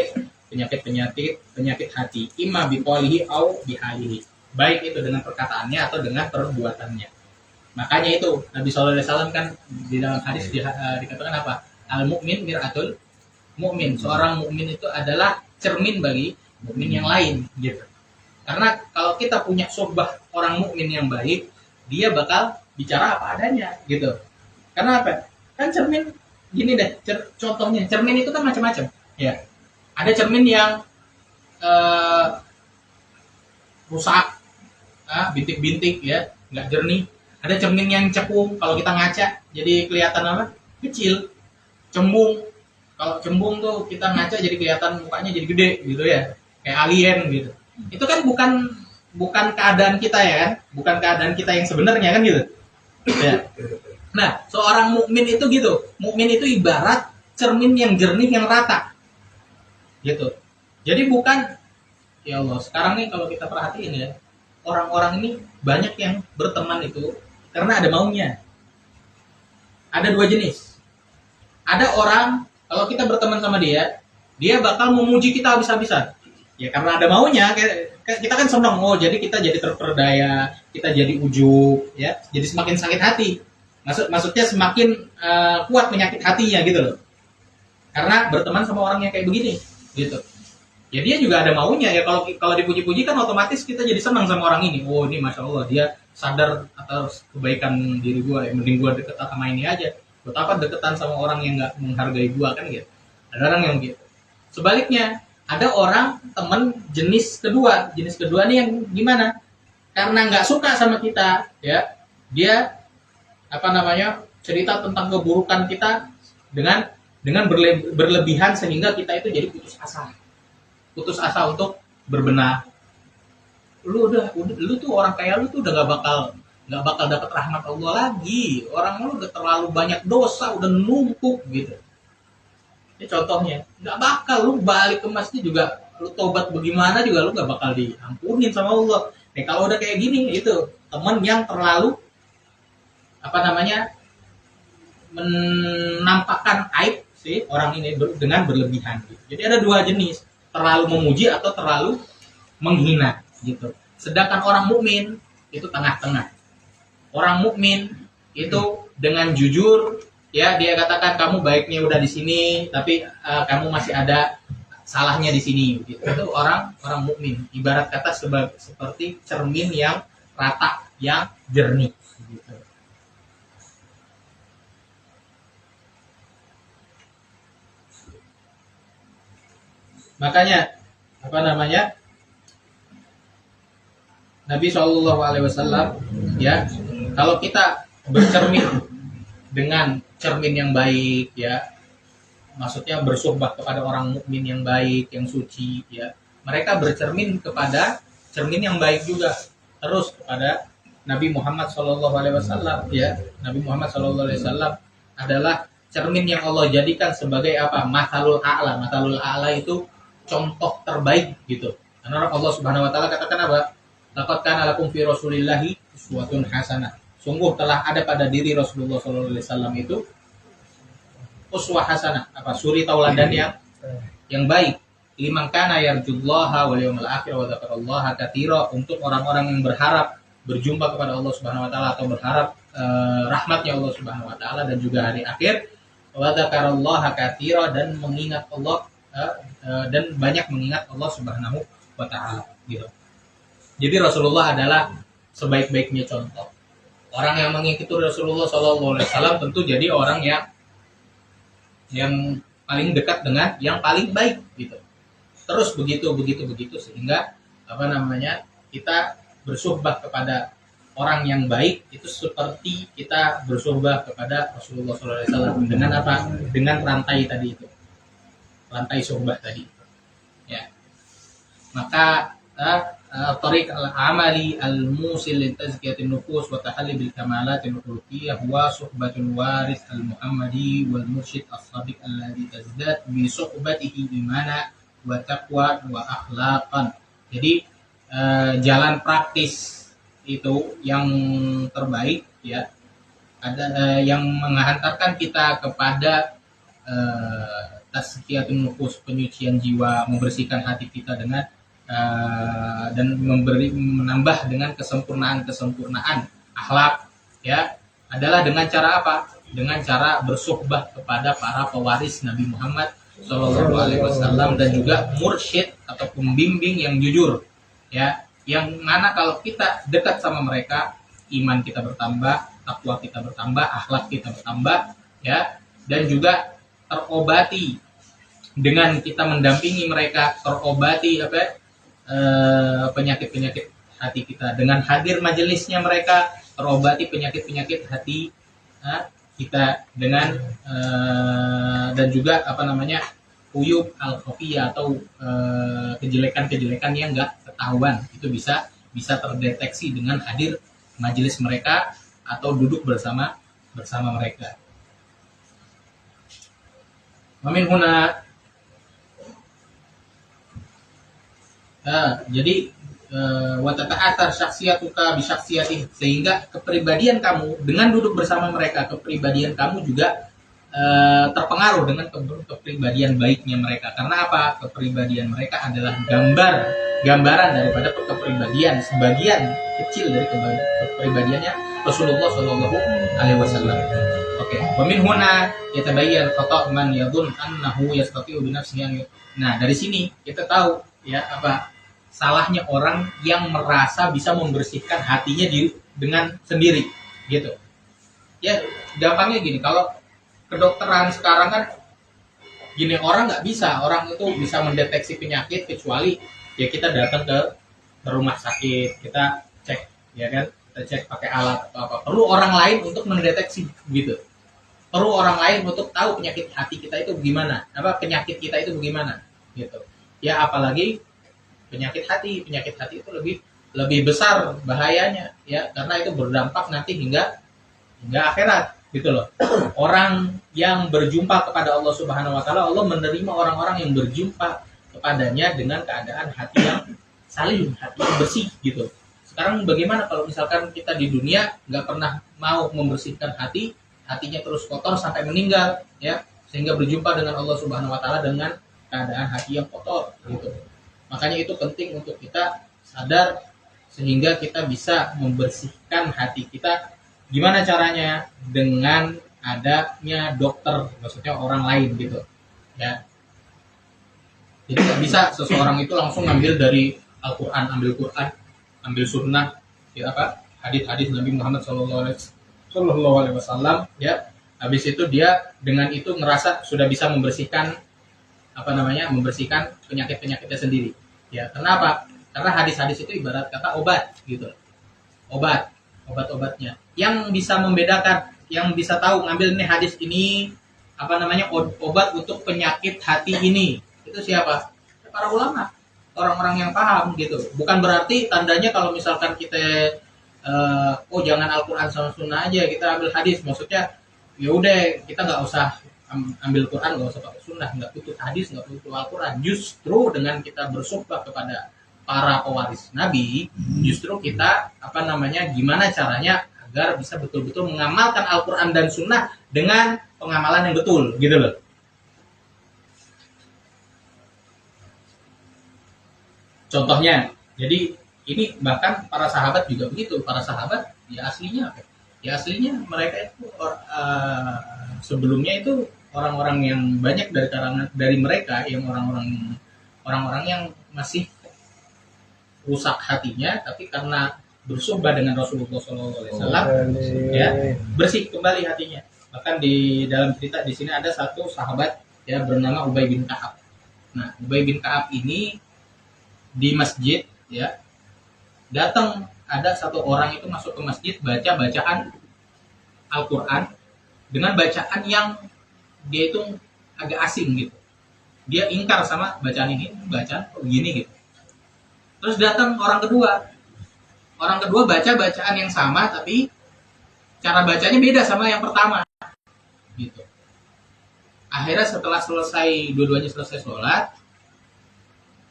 hati, imma biqaulihi au bihalihi, baik itu dengan perkataannya atau dengan perbuatannya. Makanya itu Nabi sallallahu alaihi wasallam kan di dalam hadis dikatakan apa? Al mukmin mir'atul mukmin. Seorang mukmin itu adalah cermin bagi mukmin yang lain, gitu. Karena kalau kita punya sohbah orang mukmin yang baik, dia bakal bicara apa adanya, gitu. Karena apa? Kan cermin gini deh, contohnya cermin itu kan macam-macam, ya. Ada cermin yang rusak, bintik-bintik, ya, nggak jernih. Ada cermin yang cekung, kalau kita ngaca jadi kelihatan apa? Kecil, cembung. Kalau cembung tuh kita ngaca jadi kelihatan mukanya jadi gede gitu ya, kayak alien gitu. Itu kan bukan bukan keadaan kita ya kan, bukan keadaan kita yang sebenarnya kan gitu. Ya. Nah, seorang mukmin itu gitu. Mukmin itu ibarat cermin yang jernih yang rata. Gitu. Jadi bukan ya Allah, sekarang nih kalau kita perhatiin ya, orang-orang ini banyak yang berteman itu karena ada maunya. Ada dua jenis. Ada orang kalau kita berteman sama dia bakal memuji kita habis-habisan. Ya karena ada maunya, kita kan senang, oh jadi kita jadi terperdaya, kita jadi ujub, ya, jadi semakin sakit hati. Maksudnya semakin kuat penyakit hatinya gitu loh. Karena berteman sama orang yang kayak begini, gitu. Ya dia juga ada maunya ya, kalau dipuji-puji kan otomatis kita jadi senang sama orang ini. Oh ini masya Allah dia sadar atas kebaikan diri gua, ya mending gua deket sama ini aja. Buat apa deketan sama orang yang nggak menghargai gua kan gitu. Ada orang yang gitu. Sebaliknya ada orang temen jenis kedua nih yang gimana? Karena nggak suka sama kita, ya dia cerita tentang keburukan kita dengan berlebihan sehingga kita itu jadi putus asa untuk berbenah. Lu tuh orang kayak lu tuh udah nggak bakal dapat rahmat Allah lagi. Orang lu udah terlalu banyak dosa, udah numpuk gitu. Ini contohnya, nggak bakal lu balik ke masjid juga, lu tobat bagaimana juga lu nggak bakal diampunin sama Allah. Nih kalau udah kayak gini itu teman yang terlalu menampakkan aib si orang ini dengan berlebihan. Gitu. Jadi ada dua jenis, terlalu memuji atau terlalu menghina gitu. Sedangkan orang mukmin itu tengah-tengah. Orang mukmin itu dengan jujur ya dia katakan kamu baiknya udah di sini tapi kamu masih ada salahnya di sini gitu. Itu orang mukmin. Ibarat kata seperti cermin yang rata, yang jernih gitu. Makanya Nabi SAW ya, kalau kita bercermin dengan cermin yang baik ya, maksudnya bersuhbah kepada orang mukmin yang baik, yang suci ya, mereka bercermin kepada cermin yang baik juga terus kepada Nabi Muhammad SAW ya. Nabi Muhammad SAW adalah cermin yang Allah jadikan sebagai apa? Mathalul a'la. Mathalul a'la itu contoh terbaik gitu. Karena Allah Subhanahu wa taala katakan apa? Laqad kana lakum fi Rasulillahi uswatun hasanah. Sungguh telah ada pada diri Rasulullah sallallahu alaihi wasallam itu uswah hasanah, suri tauladan yang baik. Liman kana yarjullaha wal yawmal akhir wa dzakarallaha katsira, untuk orang-orang yang berharap berjumpa kepada Allah Subhanahu wa taala atau berharap rahmatnya Allah Subhanahu wa taala dan juga hari akhir, wa dzakarallaha katsira, dan mengingat Allah dan banyak mengingat Allah Subhanahu wa taala gitu. Jadi Rasulullah adalah sebaik-baiknya contoh. Orang yang mengikuti Rasulullah SAW tentu jadi orang yang paling dekat dengan yang paling baik gitu. Terus begitu sehingga kita bersuhbah kepada orang yang baik itu seperti kita bersuhbah kepada Rasulullah SAW dengan apa? Dengan rantai tadi itu. Rantai suhbah tadi. Ya. Maka tariq al-amali al-musil li tazkiyatin nufus wa tahalli bil kamalatil khuluqiyyah huwa suhbatul waris al-muhammadi wal mursyid as-sadiq alladhi tazdad bi suhbatihi imana wa taqwa wa akhlaqan. Jadi jalan praktis itu yang terbaik ya, ada yang menghantarkan kita kepada tazkiyatun nufus, penyucian jiwa, membersihkan hati kita dengan dan menambah dengan kesempurnaan akhlak ya, adalah dengan cara apa? Dengan cara bersuhbah kepada para pewaris Nabi Muhammad SAW dan juga mursyid atau pembimbing yang jujur ya, yang mana kalau kita dekat sama mereka, iman kita bertambah, takwa kita bertambah, akhlak kita bertambah ya, dan juga terobati dengan kita mendampingi mereka, terobati penyakit-penyakit hati kita dengan hadir majelisnya mereka, terobati penyakit-penyakit hati kita dengan dan juga uyub al-khafiyah atau kejelekan-kejelekan yang enggak ketahuan, itu bisa bisa terdeteksi dengan hadir majelis mereka atau duduk bersama mereka. Wamin huna, jadi watata'atar syakhsiyatuka bi syakhsiyatih, sehingga kepribadian kamu dengan duduk bersama mereka, kepribadian kamu juga terpengaruh dengan kepribadian baiknya mereka. Karena apa? Kepribadian mereka adalah gambaran daripada kepribadian sebagian kecil dari kepribadiannya Rasulullah Shallallahu Alaihi Wasallam. Oke, wa min huna yatabayyan khata' man yadhun annahu yastati'u bi nafsihi. Nah, dari sini kita tahu ya apa salahnya orang yang merasa bisa membersihkan hatinya dengan sendiri gitu. Ya, gampangnya gini, kalau kedokteran sekarang kan gini, orang nggak bisa, orang itu bisa mendeteksi penyakit kecuali ya kita datang ke rumah sakit, kita cek, ya kan, kita cek pakai alat atau apa. Perlu orang lain untuk mendeteksi gitu. Perlu orang lain untuk tahu penyakit hati kita itu bagaimana, apa penyakit kita itu bagaimana gitu. Ya apalagi penyakit hati itu lebih besar bahayanya ya, karena itu berdampak nanti hingga akhirat gitu loh. Orang yang berjumpa kepada Allah Subhanahu wa taala, Allah menerima orang-orang yang berjumpa kepadanya dengan keadaan hati yang salim, hati yang bersih gitu. Sekarang bagaimana kalau misalkan kita di dunia nggak pernah mau membersihkan hatinya terus kotor sampai meninggal ya, sehingga berjumpa dengan Allah Subhanahu wa taala dengan keadaan hati yang kotor gitu. Makanya itu penting untuk kita sadar sehingga kita bisa membersihkan hati kita. Gimana caranya? Dengan adanya dokter, maksudnya orang lain gitu ya. Jadi nggak bisa seseorang itu langsung ngambil dari Al-Quran, ambil sunnah ya apa, hadis-hadis Nabi Muhammad Sallallahu Alaihi Wasallam ya. Habis itu dia dengan itu ngerasa sudah bisa membersihkan membersihkan penyakitnya sendiri ya. Kenapa? Karena hadis-hadis itu ibarat kata obat gitu, obat-obatnya yang bisa membedakan, yang bisa tahu ngambil nih hadis ini obat untuk penyakit hati ini, itu siapa? Para ulama, orang-orang yang paham gitu. Bukan berarti tandanya kalau misalkan kita jangan Al-Quran sama Sunnah aja, kita ambil hadis. Maksudnya ya udah kita nggak usah ambil Quran, nggak usah pakai Sunnah, nggak butuh hadis, nggak butuh Al-Quran. Justru dengan kita bersumpah kepada para pewaris Nabi, justru kita gimana caranya agar bisa betul-betul mengamalkan Al-Quran dan Sunnah dengan pengamalan yang betul gitu loh. Contohnya, jadi ini bahkan para sahabat juga begitu. Para sahabat ya aslinya mereka itu sebelumnya itu orang-orang yang banyak dari mereka yang orang-orang yang masih rusak hatinya, tapi karena bersumpah dengan Rasulullah SAW ya bersih kembali hatinya. Bahkan di dalam cerita di sini ada satu sahabat ya bernama Ubay bin Ka'ab. Nah, Ubay bin Ka'ab ini di masjid ya, datang ada satu orang itu masuk ke masjid baca bacaan Al-Quran dengan bacaan yang dia itu agak asing gitu. Dia ingkar sama bacaan ini, bacaan begini gitu. Terus datang orang kedua baca bacaan yang sama tapi cara bacanya beda sama yang pertama gitu. Akhirnya setelah dua-duanya selesai sholat,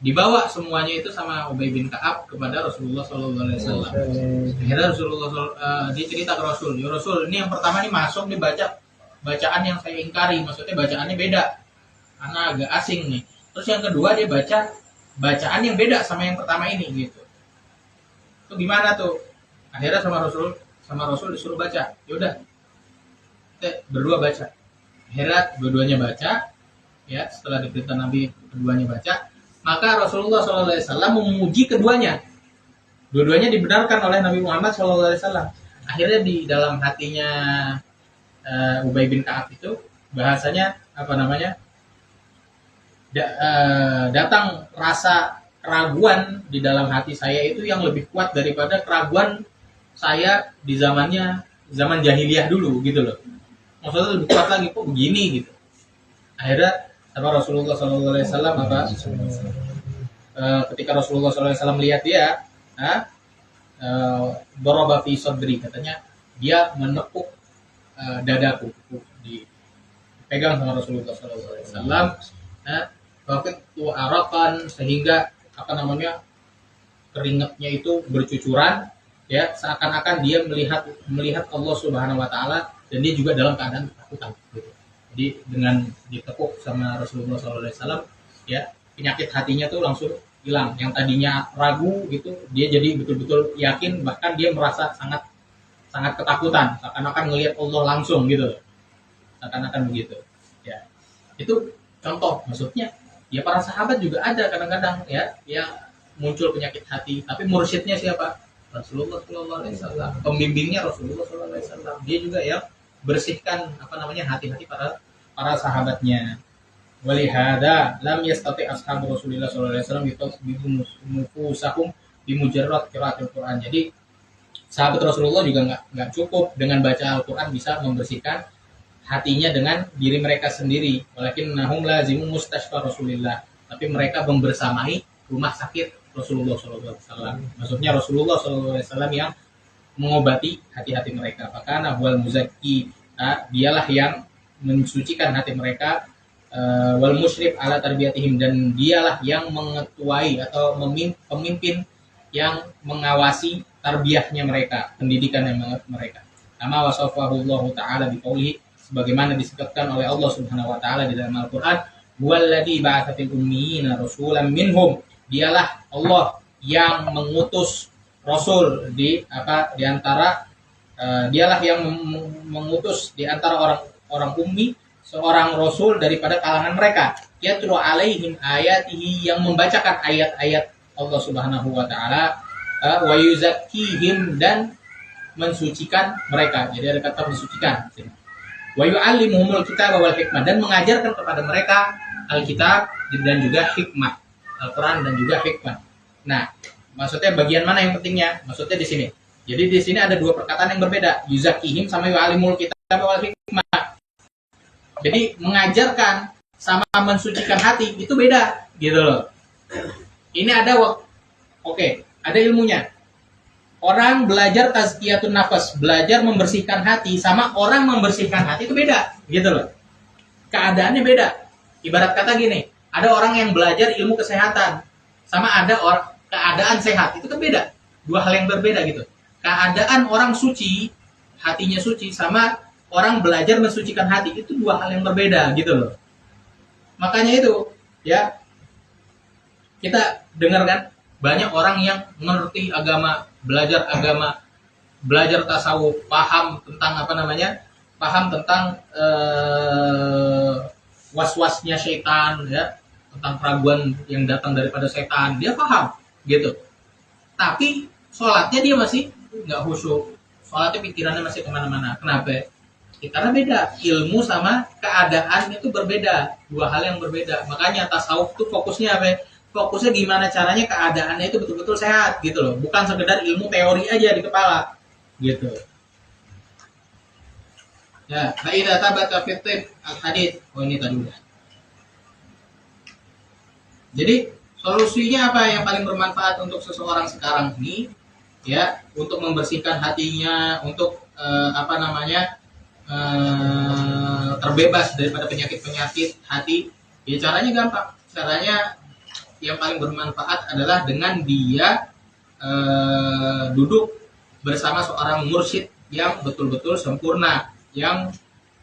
dibawa semuanya itu sama Ubay bin Ka'ab kepada Rasulullah SAW. Akhirnya Rasulullah dia cerita ke Rasul, ya Rasul, ini yang pertama nih masuk nih baca bacaan yang saya ingkari, maksudnya bacaannya beda karena agak asing nih. Terus yang kedua dia baca bacaan yang beda sama yang pertama ini gitu. Itu gimana tuh? Akhirnya sama Rasul disuruh baca. Yaudah, berdua baca. Akhirnya dua-duanya baca. Ya, setelah diperintah Nabi keduanya baca, maka Rasulullah SAW memuji keduanya. Dua-duanya dibenarkan oleh Nabi Muhammad SAW. Akhirnya di dalam hatinya Ubay bin Ka'ab itu bahasanya datang rasa keraguan di dalam hati saya itu yang lebih kuat daripada keraguan saya di zaman jahiliyah dulu gitu loh. Maksudnya lebih kuat lagi, kok begini gitu. Akhirnya sama Rasulullah SAW ketika Rasulullah SAW melihat dia, daraba fi sadri, katanya dia menepuk dadaku, dipegang sama Rasulullah SAW. Faqitu arakan, sehingga apa namanya, keringatnya itu bercucuran, ya, seakan-akan dia melihat Allah Subhanahu wa taala, dan dia juga dalam keadaan ketakutan gitu. Jadi dengan ditepuk sama Rasulullah SAW, ya, penyakit hatinya tuh langsung hilang. Yang tadinya ragu gitu, dia jadi betul-betul yakin, bahkan dia merasa sangat sangat ketakutan, seakan-akan melihat Allah langsung gitu, seakan-akan begitu. Ya, itu contoh, maksudnya ya para sahabat juga ada kadang-kadang ya yang muncul penyakit hati, tapi mursyidnya siapa? Rasulullah SAW, pembimbingnya Rasulullah SAW. Dia juga yang bersihkan apa namanya hati-hati para sahabatnya. Walihada lam yastati ashabu Rasulullah SAW yutasbihu nufusahum bimujarrad qiraatil Quran. Jadi sahabat Rasulullah juga nggak cukup dengan baca Al-Quran bisa membersihkan hatinya dengan diri mereka sendiri. Walakin nahum lazimu mustashfa Rasulillah, tapi mereka membersamai rumah sakit Rasulullah SAW. Maksudnya Rasulullah SAW yang mengobati hati-hati mereka. Maka wal muzaki, dialah yang mensucikan hati mereka, wal musyrif ala tarbiyatihim, dan dialah yang mengetuai atau pemimpin yang mengawasi tarbiyahnya mereka, pendidikan mereka. Kama wasafahu Allah Ta'ala biqaulihi, sebagaimana disebutkan oleh Allah Subhanahu wa taala di dalam Al-Qur'an, "Huwallazi ba'atsa fil ummiyina rasulan minhum." Dialah Allah yang mengutus rasul di antara dialah yang mengutus di antara orang ummi seorang rasul daripada kalangan mereka. Yatlu alaihim ayatihi, yang membacakan ayat-ayat Allah Subhanahu wa taala, wa yuzakkihim, dan mensucikan mereka. Jadi ada kata mensucikan. Wa yu'allimuhumul kitaba wal hikmah, dan mengajarkan kepada mereka Alkitab dan juga hikmah, Al-Qur'an dan juga hikmah. Nah, maksudnya bagian mana yang pentingnya? Maksudnya di sini. Jadi di sini ada dua perkataan yang berbeda, yuzakkihim sama yu'allimul kitaba wal hikmah. Jadi mengajarkan sama mensucikan hati itu beda, gitu loh. Ini ada ada ilmunya. Orang belajar tazkiyatun nafas, belajar membersihkan hati, sama orang membersihkan hati itu beda, gitu loh. Keadaannya beda. Ibarat kata gini, ada orang yang belajar ilmu kesehatan, sama ada orang keadaan sehat, itu kan beda. Dua hal yang berbeda gitu. Keadaan orang suci, hatinya suci, sama orang belajar mensucikan hati, itu dua hal yang berbeda, gitu loh. Makanya itu, ya, kita dengar kan, banyak orang yang mengerti agama, belajar tasawuf, paham tentang paham tentang was-wasnya setan, ya, tentang keraguan yang datang daripada setan, dia paham, gitu. Tapi sholatnya dia masih nggak khusyuk, sholatnya pikirannya masih kemana-mana. Kenapa? Karena beda, ilmu sama keadaan itu berbeda, dua hal yang berbeda. Makanya tasawuf itu fokusnya apa? Fokusnya gimana caranya keadaannya itu betul-betul sehat, gitu loh. Bukan sekedar ilmu teori aja di kepala, gitu. Ya, faida tabata fi tib al-hadits. Ini tadi udah. Jadi solusinya apa yang paling bermanfaat untuk seseorang sekarang ini? Ya, untuk membersihkan hatinya, untuk terbebas daripada penyakit-penyakit hati. Ya, caranya gampang. Caranya yang paling bermanfaat adalah dengan dia duduk bersama seorang mursyid yang betul-betul sempurna, yang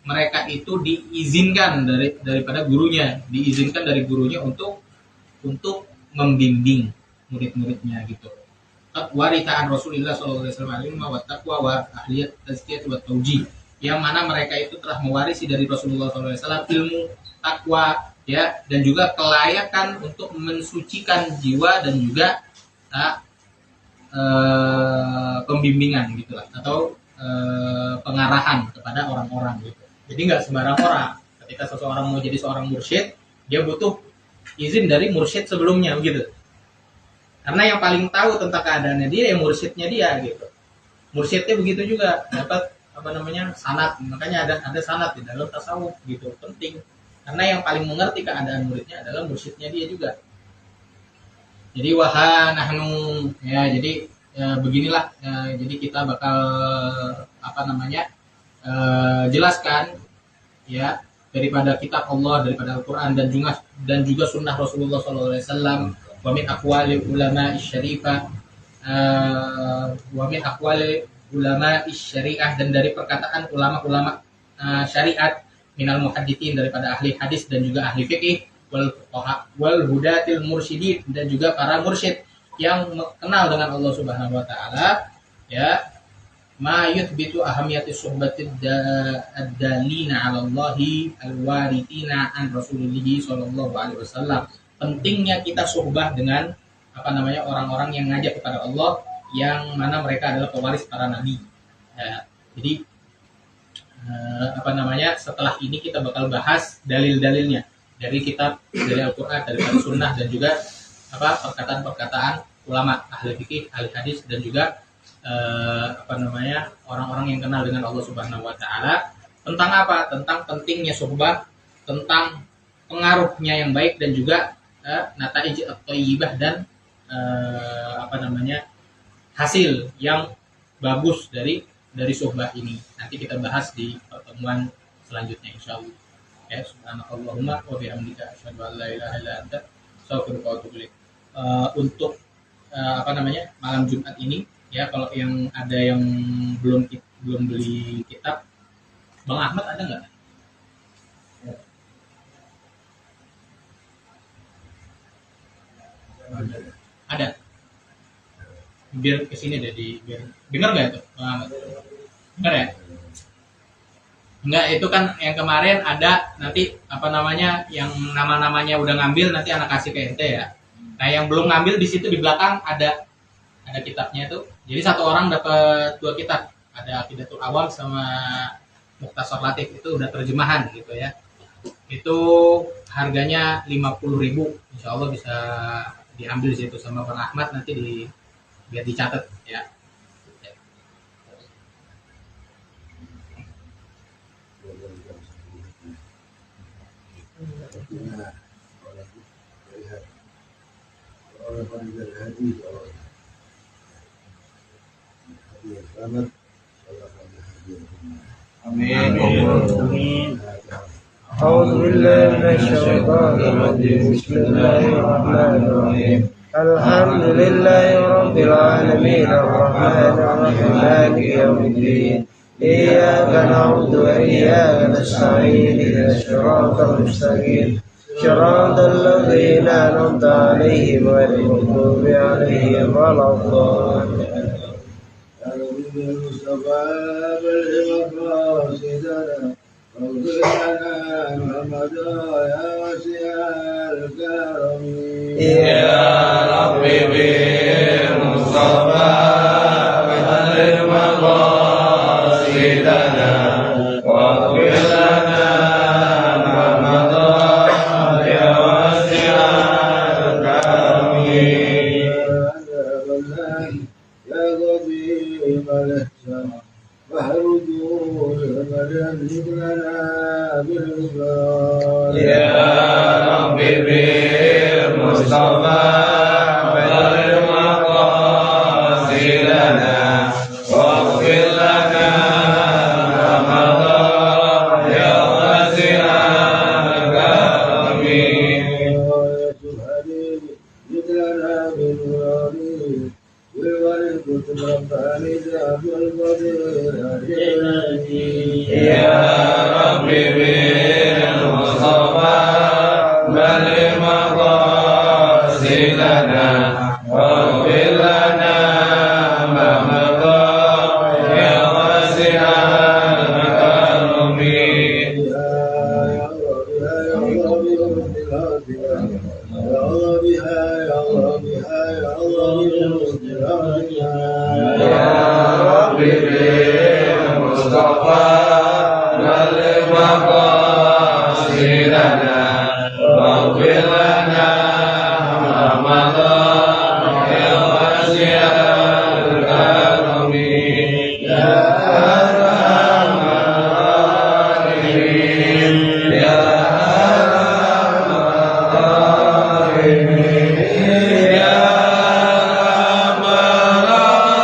mereka itu diizinkan daripada gurunya, diizinkan dari gurunya untuk membimbing murid-muridnya, gitu. Waritaan Rasulullah SAW wa taqwa wa ahliyat tazkiyah wa tauji, yang mana mereka itu telah mewarisi dari Rasulullah SAW ilmu, takwa, ya, dan juga kelayakan untuk mensucikan jiwa, dan juga pembimbingan, gitulah, atau pengarahan kepada orang-orang, gitu. Jadi nggak sembarang orang. Ketika seseorang mau jadi seorang mursyid, dia butuh izin dari mursyid sebelumnya, gitu. Karena yang paling tahu tentang keadaannya dia, yang mursyidnya dia, gitu. Mursyidnya begitu juga, dapat sanad. Makanya ada sanad di dalam tasawuf, gitu, penting. Karena yang paling mengerti keadaan muridnya adalah mursyidnya dia juga. Jadi nahnu, ya, jadi beginilah, jadi kita bakal jelaskan ya daripada kitab Allah, daripada Al-Quran dan juga sunnah Rasulullah SAW, wa min aqwali ulama syarifah, wa min aqwali ulama syariah, dan dari perkataan ulama-ulama syariat, minal muhadditsin, daripada ahli hadis dan juga ahli fikih, wal hudatil mursyidin, dan juga para mursyid yang kenal dengan Allah Subhanahu wa taala, ya, ma yuthbitu ahamiyati suhbatid ad-dalina 'ala Allahi al-warithina an Rasulillah sallallahu alaihi wasallam. Pentingnya kita suhbah dengan orang-orang yang ngajak kepada Allah, yang mana mereka adalah pewaris para nabi. Ya, jadi setelah ini kita bakal bahas dalil-dalilnya dari kitab, dari Al-Qur'an, dari sunnah, dan juga perkataan-perkataan ulama, ahli fikih, ahli hadis, dan juga orang-orang yang kenal dengan Allah Subhanahu wa taala, tentang apa? Tentang pentingnya suhbah, tentang pengaruhnya yang baik, dan juga nataij at-thayyibah, dan hasil yang bagus dari suhbah ini. Nanti kita bahas di pertemuan selanjutnya insyaallah. Ya, subhanakallahumma wa bihamdika asyhadu an la ilaha illa anta astaghfiruka wa atubu ilaik. Untuk malam Jumat ini, ya, kalau yang ada yang belum beli kitab, Bang Ahmad ada nggak? Ada. Biar kesini deh, biar dengar nggak itu, Bang Ahmad? Dengar ya? Enggak, itu kan yang kemarin ada, nanti yang nama-namanya udah ngambil, nanti anak kasih ke ente ya. Nah, yang belum ngambil, di situ di belakang ada kitabnya itu. Jadi satu orang dapat 2 kitab, ada Aqidatul Awam sama Mukhtasar Latif, itu udah terjemahan gitu ya. Itu harganya 50.000, insya Allah bisa diambil situ sama Bang Ahmad, nanti biar dicatat ya. Amin. أعوذ بالله من الشيطان الرجيم. بسم الله الرحمن الرحيم. الحمد لله رب العالمين الرحمن الرحيم مالك يوم الدين. إياك نعبد وإياك نستعين اهدنا الصراط المستقيم صراط الذين أنعمت عليهم غير المغضوب عليهم ولا الضالين. المصطفى بالمقاصدنا واغفر لنا محمد يا واسع الكرم يا ربي بالمصطفى بالمقاصدنا واغفر لنا محمد يا واسع الكرم يا قديم الإحسان واهرجوا لمجد لنا بالغفران يا ربي بالمصطفى بالمقاصدنا واغفر لنا ما مضى يا واسع الكرم مثلنا بالغالين بالورد رباني ذاب القدير يا ربي بالمصطفى بالمقاصدنا واغفر لنا ما مضى يا واسع الكرم يا ربي بالمصطفى بالمقاصدنا واغفر لنا ما مضى يا واسع الكرم يا أرحم الراحمين يا أرحم الراحمين يا أرحم الراحمين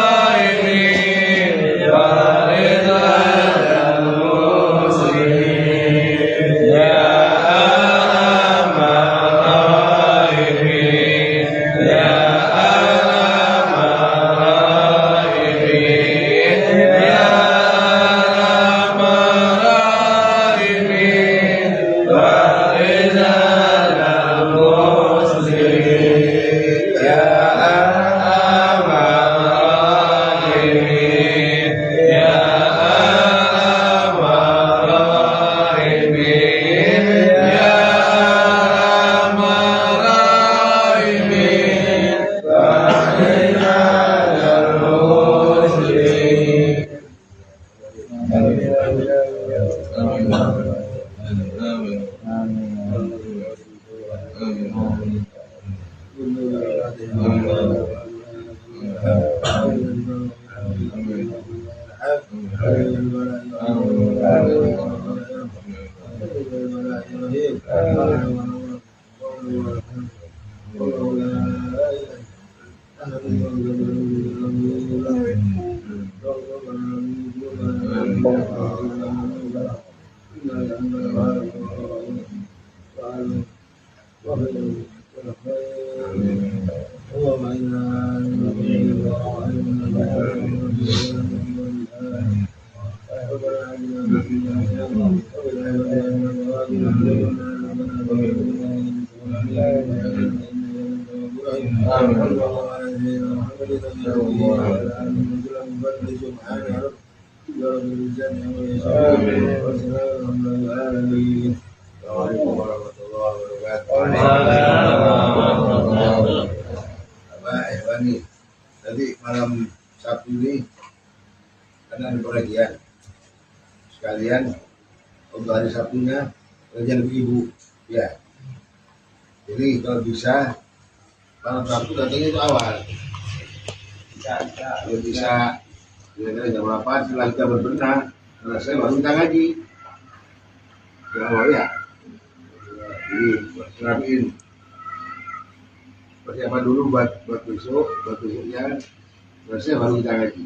Assalamualaikum warahmatullahi wabarakatuh. Bapak Iwani, tadi malam Sabtu ini karena ada pengajian sekalian untuk hari Sabtunya pengajian ibu ya. Jadi kalau bisa malam Sabtu datangnya itu awal. Kalau bisa kira-kira jam 8 setelah kita berbenah, selesai baru kita ngaji. Ya. Jadi siapin persiapan dulu buat besoknya selesai baru kita ngaji.